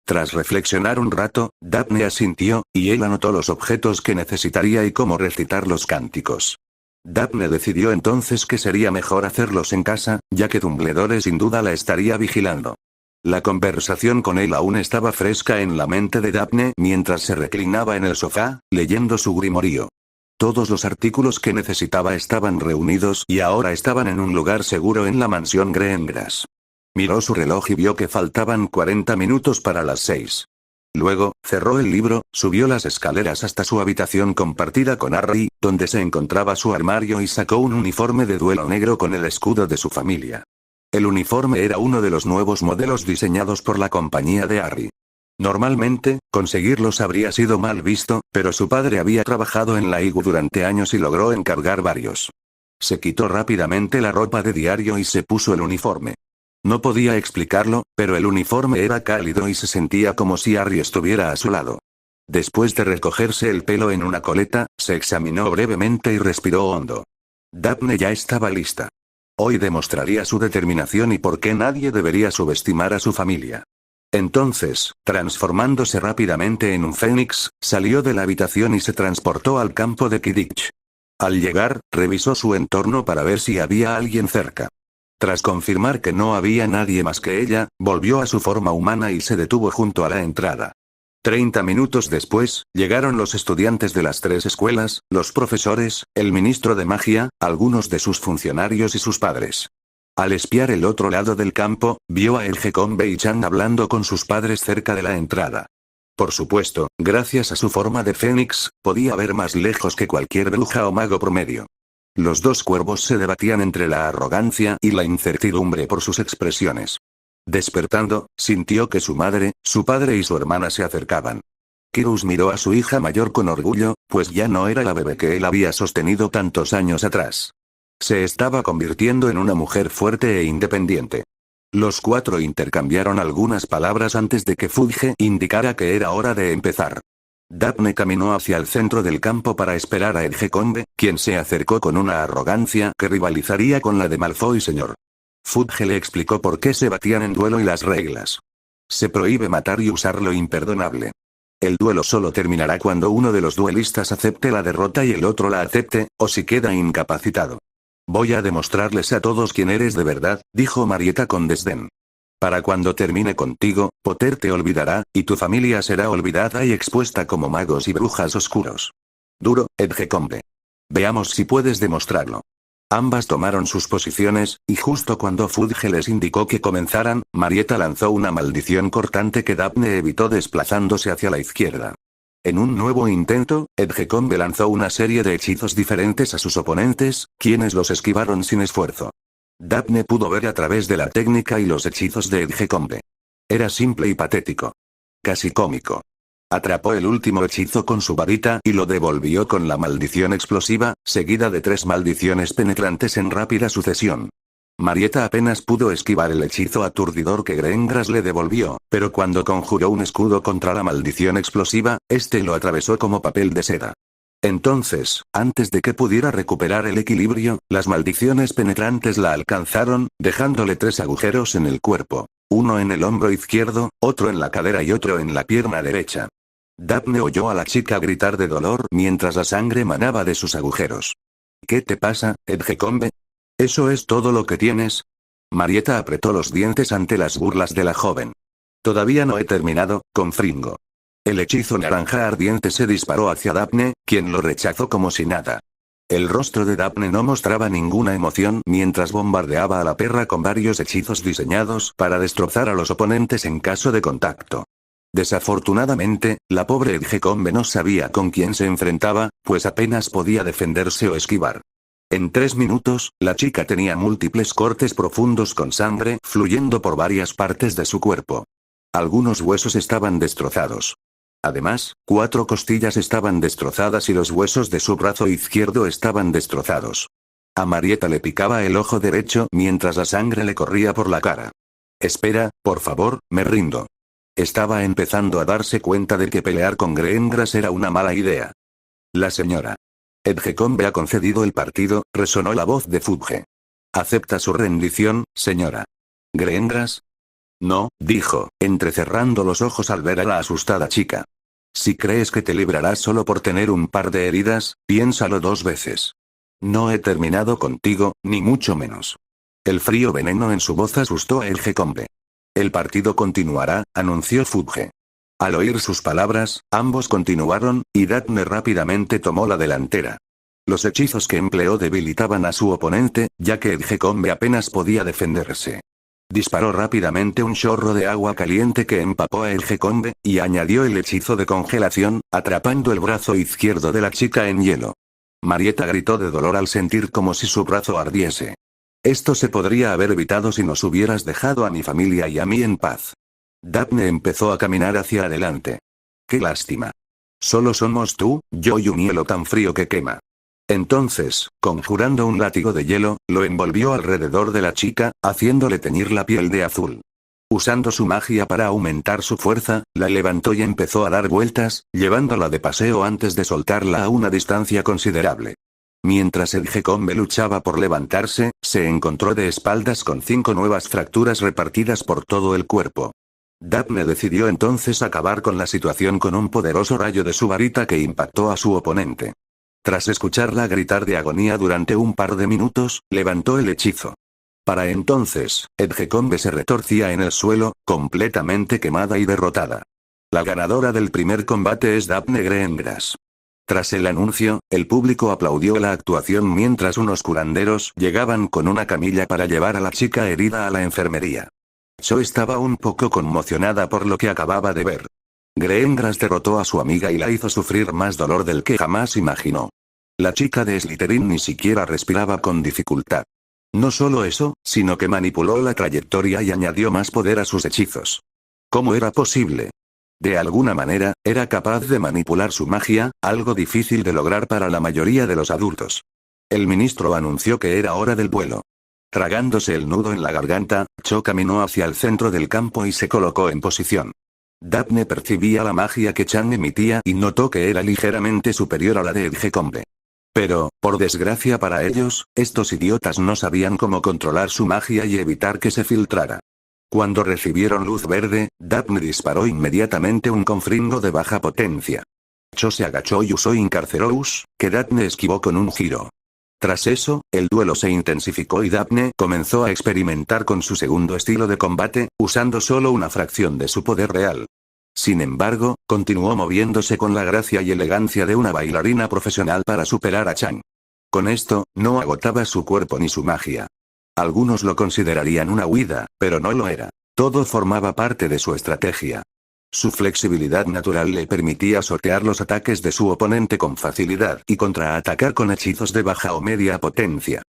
Tras reflexionar un rato, Daphne asintió, y él anotó los objetos que necesitaría y cómo recitar los cánticos. Daphne decidió entonces que sería mejor hacerlos en casa, ya que Dumbledore sin duda la estaría vigilando. La conversación con él aún estaba fresca en la mente de Daphne mientras se reclinaba en el sofá, leyendo su grimorío. Todos los artículos que necesitaba estaban reunidos y ahora estaban en un lugar seguro en la mansión Greengrass. Miró su reloj y vio que faltaban 40 minutos para las 6. Luego, cerró el libro, subió las escaleras hasta su habitación compartida con Harry, donde se encontraba su armario y sacó un uniforme de duelo negro con el escudo de su familia. El uniforme era uno de los nuevos modelos diseñados por la compañía de Harry. Normalmente, conseguirlos habría sido mal visto, pero su padre había trabajado en la IGU durante años y logró encargar varios. Se quitó rápidamente la ropa de diario y se puso el uniforme. No podía explicarlo, pero el uniforme era cálido y se sentía como si Harry estuviera a su lado. Después de recogerse el pelo en una coleta, se examinó brevemente y respiró hondo. Daphne ya estaba lista. Hoy demostraría su determinación y por qué nadie debería subestimar a su familia. Entonces, transformándose rápidamente en un fénix, salió de la habitación y se transportó al campo de Quidditch. Al llegar, revisó su entorno para ver si había alguien cerca. Tras confirmar que no había nadie más que ella, volvió a su forma humana y se detuvo junto a la entrada. 30 minutos después, llegaron los estudiantes de las 3 escuelas, los profesores, el ministro de magia, algunos de sus funcionarios y sus padres. Al espiar el otro lado del campo, vio a Elge con Beichan hablando con sus padres cerca de la entrada. Por supuesto, gracias a su forma de fénix, podía ver más lejos que cualquier bruja o mago promedio. Los dos cuervos se debatían entre la arrogancia y la incertidumbre por sus expresiones. Despertando, sintió que su madre, su padre y su hermana se acercaban. Kyrus miró a su hija mayor con orgullo, pues ya no era la bebé que él había sostenido tantos años atrás. Se estaba convirtiendo en una mujer fuerte e independiente. Los 4 intercambiaron algunas palabras antes de que Fudge indicara que era hora de empezar. Daphne caminó hacia el centro del campo para esperar a Edgecombe, quien se acercó con una arrogancia que rivalizaría con la de Malfoy señor. Fudge le explicó por qué se batían en duelo y las reglas. Se prohíbe matar y usar lo imperdonable. El duelo solo terminará cuando uno de los duelistas acepte la derrota y el otro la acepte, o si queda incapacitado. Voy a demostrarles a todos quién eres de verdad, dijo Marietta con desdén. Para cuando termine contigo, Potter te olvidará, y tu familia será olvidada y expuesta como magos y brujas oscuros. Duro, Edgecombe. Veamos si puedes demostrarlo. Ambas tomaron sus posiciones, y justo cuando Fudge les indicó que comenzaran, Marietta lanzó una maldición cortante que Daphne evitó desplazándose hacia la izquierda. En un nuevo intento, Edgecombe lanzó una serie de hechizos diferentes a sus oponentes, quienes los esquivaron sin esfuerzo. Daphne pudo ver a través de la técnica y los hechizos de Edgecombe. Era simple y patético. Casi cómico. Atrapó el último hechizo con su varita y lo devolvió con la maldición explosiva, seguida de 3 maldiciones penetrantes en rápida sucesión. Marietta apenas pudo esquivar el hechizo aturdidor que Greengrass le devolvió, pero cuando conjuró un escudo contra la maldición explosiva, este lo atravesó como papel de seda. Entonces, antes de que pudiera recuperar el equilibrio, las maldiciones penetrantes la alcanzaron, dejándole 3 agujeros en el cuerpo. Uno en el hombro izquierdo, otro en la cadera y otro en la pierna derecha. Daphne oyó a la chica gritar de dolor mientras la sangre manaba de sus agujeros. ¿Qué te pasa, Edgecombe? ¿Eso es todo lo que tienes? Marietta apretó los dientes ante las burlas de la joven. Todavía no he terminado, confringo. El hechizo naranja ardiente se disparó hacia Daphne, quien lo rechazó como si nada. El rostro de Daphne no mostraba ninguna emoción mientras bombardeaba a la perra con varios hechizos diseñados para destrozar a los oponentes en caso de contacto. Desafortunadamente, la pobre Edgecombe no sabía con quién se enfrentaba, pues apenas podía defenderse o esquivar. En 3 minutos, la chica tenía múltiples cortes profundos con sangre fluyendo por varias partes de su cuerpo. Algunos huesos estaban destrozados. Además, 4 costillas estaban destrozadas y los huesos de su brazo izquierdo estaban destrozados. A Marietta le picaba el ojo derecho mientras la sangre le corría por la cara. Espera, por favor, me rindo. Estaba empezando a darse cuenta de que pelear con Greengrass era una mala idea. La señora Edgecombe ha concedido el partido, resonó la voz de Fudge. ¿Acepta su rendición, señora Greengrass? No, dijo, entrecerrando los ojos al ver a la asustada chica. Si crees que te librarás solo por tener un par de heridas, piénsalo 2 veces. No he terminado contigo, ni mucho menos. El frío veneno en su voz asustó a Edgecombe. El partido continuará, anunció Fudge. Al oír sus palabras, ambos continuaron, y Daphne rápidamente tomó la delantera. Los hechizos que empleó debilitaban a su oponente, ya que Edgecombe apenas podía defenderse. Disparó rápidamente un chorro de agua caliente que empapó a Edgecombe, y añadió el hechizo de congelación, atrapando el brazo izquierdo de la chica en hielo. Marietta gritó de dolor al sentir como si su brazo ardiese. Esto se podría haber evitado si nos hubieras dejado a mi familia y a mí en paz. Daphne empezó a caminar hacia adelante. Qué lástima. Solo somos tú, yo y un hielo tan frío que quema. Entonces, conjurando un látigo de hielo, lo envolvió alrededor de la chica, haciéndole teñir la piel de azul. Usando su magia para aumentar su fuerza, la levantó y empezó a dar vueltas, llevándola de paseo antes de soltarla a una distancia considerable. Mientras Edgecombe luchaba por levantarse, se encontró de espaldas con 5 nuevas fracturas repartidas por todo el cuerpo. Daphne decidió entonces acabar con la situación con un poderoso rayo de su varita que impactó a su oponente. Tras escucharla gritar de agonía durante un par de minutos, levantó el hechizo. Para entonces, Edgecombe se retorcía en el suelo, completamente quemada y derrotada. La ganadora del primer combate es Daphne Greengrass. Tras el anuncio, el público aplaudió la actuación mientras unos curanderos llegaban con una camilla para llevar a la chica herida a la enfermería. Cho estaba un poco conmocionada por lo que acababa de ver. Greengrass derrotó a su amiga y la hizo sufrir más dolor del que jamás imaginó. La chica de Slytherin ni siquiera respiraba con dificultad. No solo eso, sino que manipuló la trayectoria y añadió más poder a sus hechizos. ¿Cómo era posible? De alguna manera, era capaz de manipular su magia, algo difícil de lograr para la mayoría de los adultos. El ministro anunció que era hora del vuelo. Tragándose el nudo en la garganta, Cho caminó hacia el centro del campo y se colocó en posición. Daphne percibía la magia que Chan emitía y notó que era ligeramente superior a la de Edgecombe. Pero, por desgracia para ellos, estos idiotas no sabían cómo controlar su magia y evitar que se filtrara. Cuando recibieron luz verde, Daphne disparó inmediatamente un confringo de baja potencia. Cho se agachó y usó Incarcerous, que Daphne esquivó con un giro. Tras eso, el duelo se intensificó y Daphne comenzó a experimentar con su segundo estilo de combate, usando solo una fracción de su poder real. Sin embargo, continuó moviéndose con la gracia y elegancia de una bailarina profesional para superar a Chan. Con esto, no agotaba su cuerpo ni su magia. Algunos lo considerarían una huida, pero no lo era. Todo formaba parte de su estrategia. Su flexibilidad natural le permitía sortear los ataques de su oponente con facilidad y contraatacar con hechizos de baja o media potencia.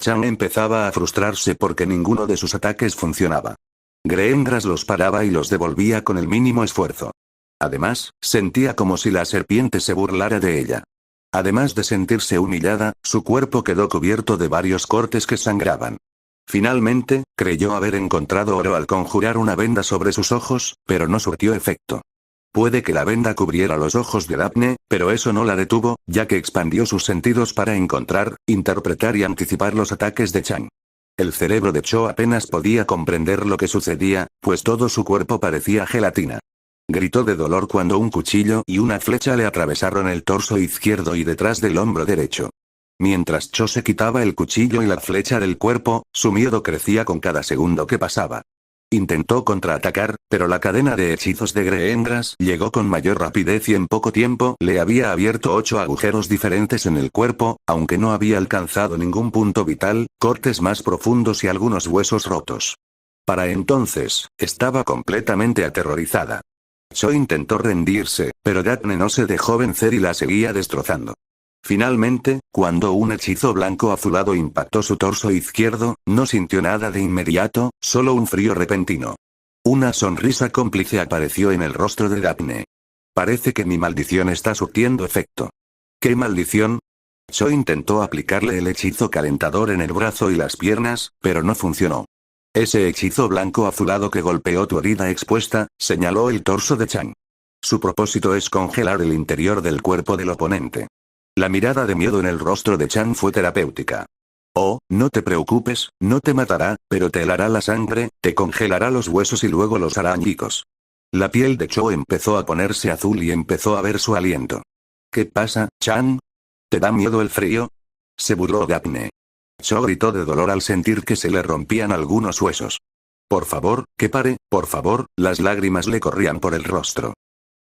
Chan empezaba a frustrarse porque ninguno de sus ataques funcionaba. Greendras los paraba y los devolvía con el mínimo esfuerzo. Además, sentía como si la serpiente se burlara de ella. Además de sentirse humillada, su cuerpo quedó cubierto de varios cortes que sangraban. Finalmente, creyó haber encontrado oro al conjurar una venda sobre sus ojos, pero no surtió efecto. Puede que la venda cubriera los ojos de Daphne, pero eso no la detuvo, ya que expandió sus sentidos para encontrar, interpretar y anticipar los ataques de Chan. El cerebro de Cho apenas podía comprender lo que sucedía, pues todo su cuerpo parecía gelatina. Gritó de dolor cuando un cuchillo y una flecha le atravesaron el torso izquierdo y detrás del hombro derecho. Mientras Cho se quitaba el cuchillo y la flecha del cuerpo, su miedo crecía con cada segundo que pasaba. Intentó contraatacar, pero la cadena de hechizos de Greendras llegó con mayor rapidez y en poco tiempo le había abierto 8 agujeros diferentes en el cuerpo, aunque no había alcanzado ningún punto vital, cortes más profundos y algunos huesos rotos. Para entonces, estaba completamente aterrorizada. Cho intentó rendirse, pero Daphne no se dejó vencer y la seguía destrozando. Finalmente, cuando un hechizo blanco azulado impactó su torso izquierdo, no sintió nada de inmediato, solo un frío repentino. Una sonrisa cómplice apareció en el rostro de Daphne. Parece que mi maldición está surtiendo efecto. ¿Qué maldición? Cho intentó aplicarle el hechizo calentador en el brazo y las piernas, pero no funcionó. Ese hechizo blanco azulado que golpeó tu herida expuesta, señaló el torso de Chan. Su propósito es congelar el interior del cuerpo del oponente. La mirada de miedo en el rostro de Chan fue terapéutica. Oh, no te preocupes, no te matará, pero te helará la sangre, te congelará los huesos y luego los hará añicos. La piel de Cho empezó a ponerse azul y empezó a ver su aliento. ¿Qué pasa, Chan? ¿Te da miedo el frío? Se burló Daphne. Cho gritó de dolor al sentir que se le rompían algunos huesos. Por favor, que pare, por favor, las lágrimas le corrían por el rostro.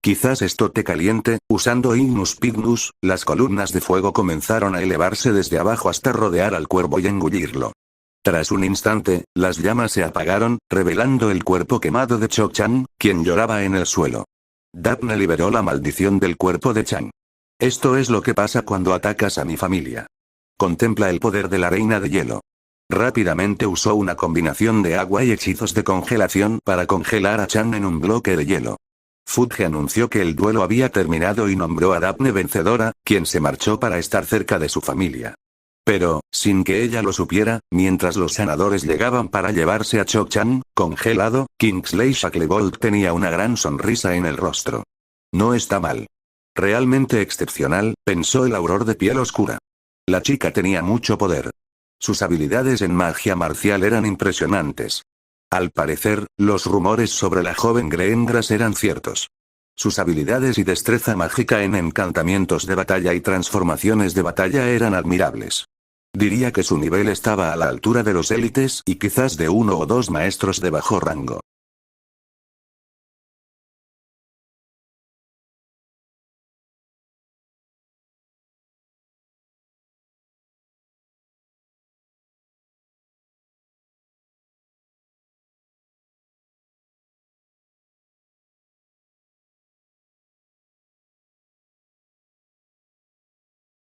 Quizás esto te caliente, usando Ignus Pignus, las columnas de fuego comenzaron a elevarse desde abajo hasta rodear al cuervo y engullirlo. Tras un instante, las llamas se apagaron, revelando el cuerpo quemado de Cho Chan, quien lloraba en el suelo. Daphne liberó la maldición del cuerpo de Chan. Esto es lo que pasa cuando atacas a mi familia. Contempla el poder de la reina de hielo. Rápidamente usó una combinación de agua y hechizos de congelación para congelar a Chan en un bloque de hielo. Fudge anunció que el duelo había terminado y nombró a Daphne vencedora, quien se marchó para estar cerca de su familia. Pero, sin que ella lo supiera, mientras los sanadores llegaban para llevarse a Cho Chan, congelado, Kingsley Shacklebolt tenía una gran sonrisa en el rostro. No está mal. Realmente excepcional, pensó el auror de piel oscura. La chica tenía mucho poder. Sus habilidades en magia marcial eran impresionantes. Al parecer, los rumores sobre la joven Greendras eran ciertos. Sus habilidades y destreza mágica en encantamientos de batalla y transformaciones de batalla eran admirables. Diría que su nivel estaba a la altura de los élites y quizás de 1 o 2 maestros de bajo rango.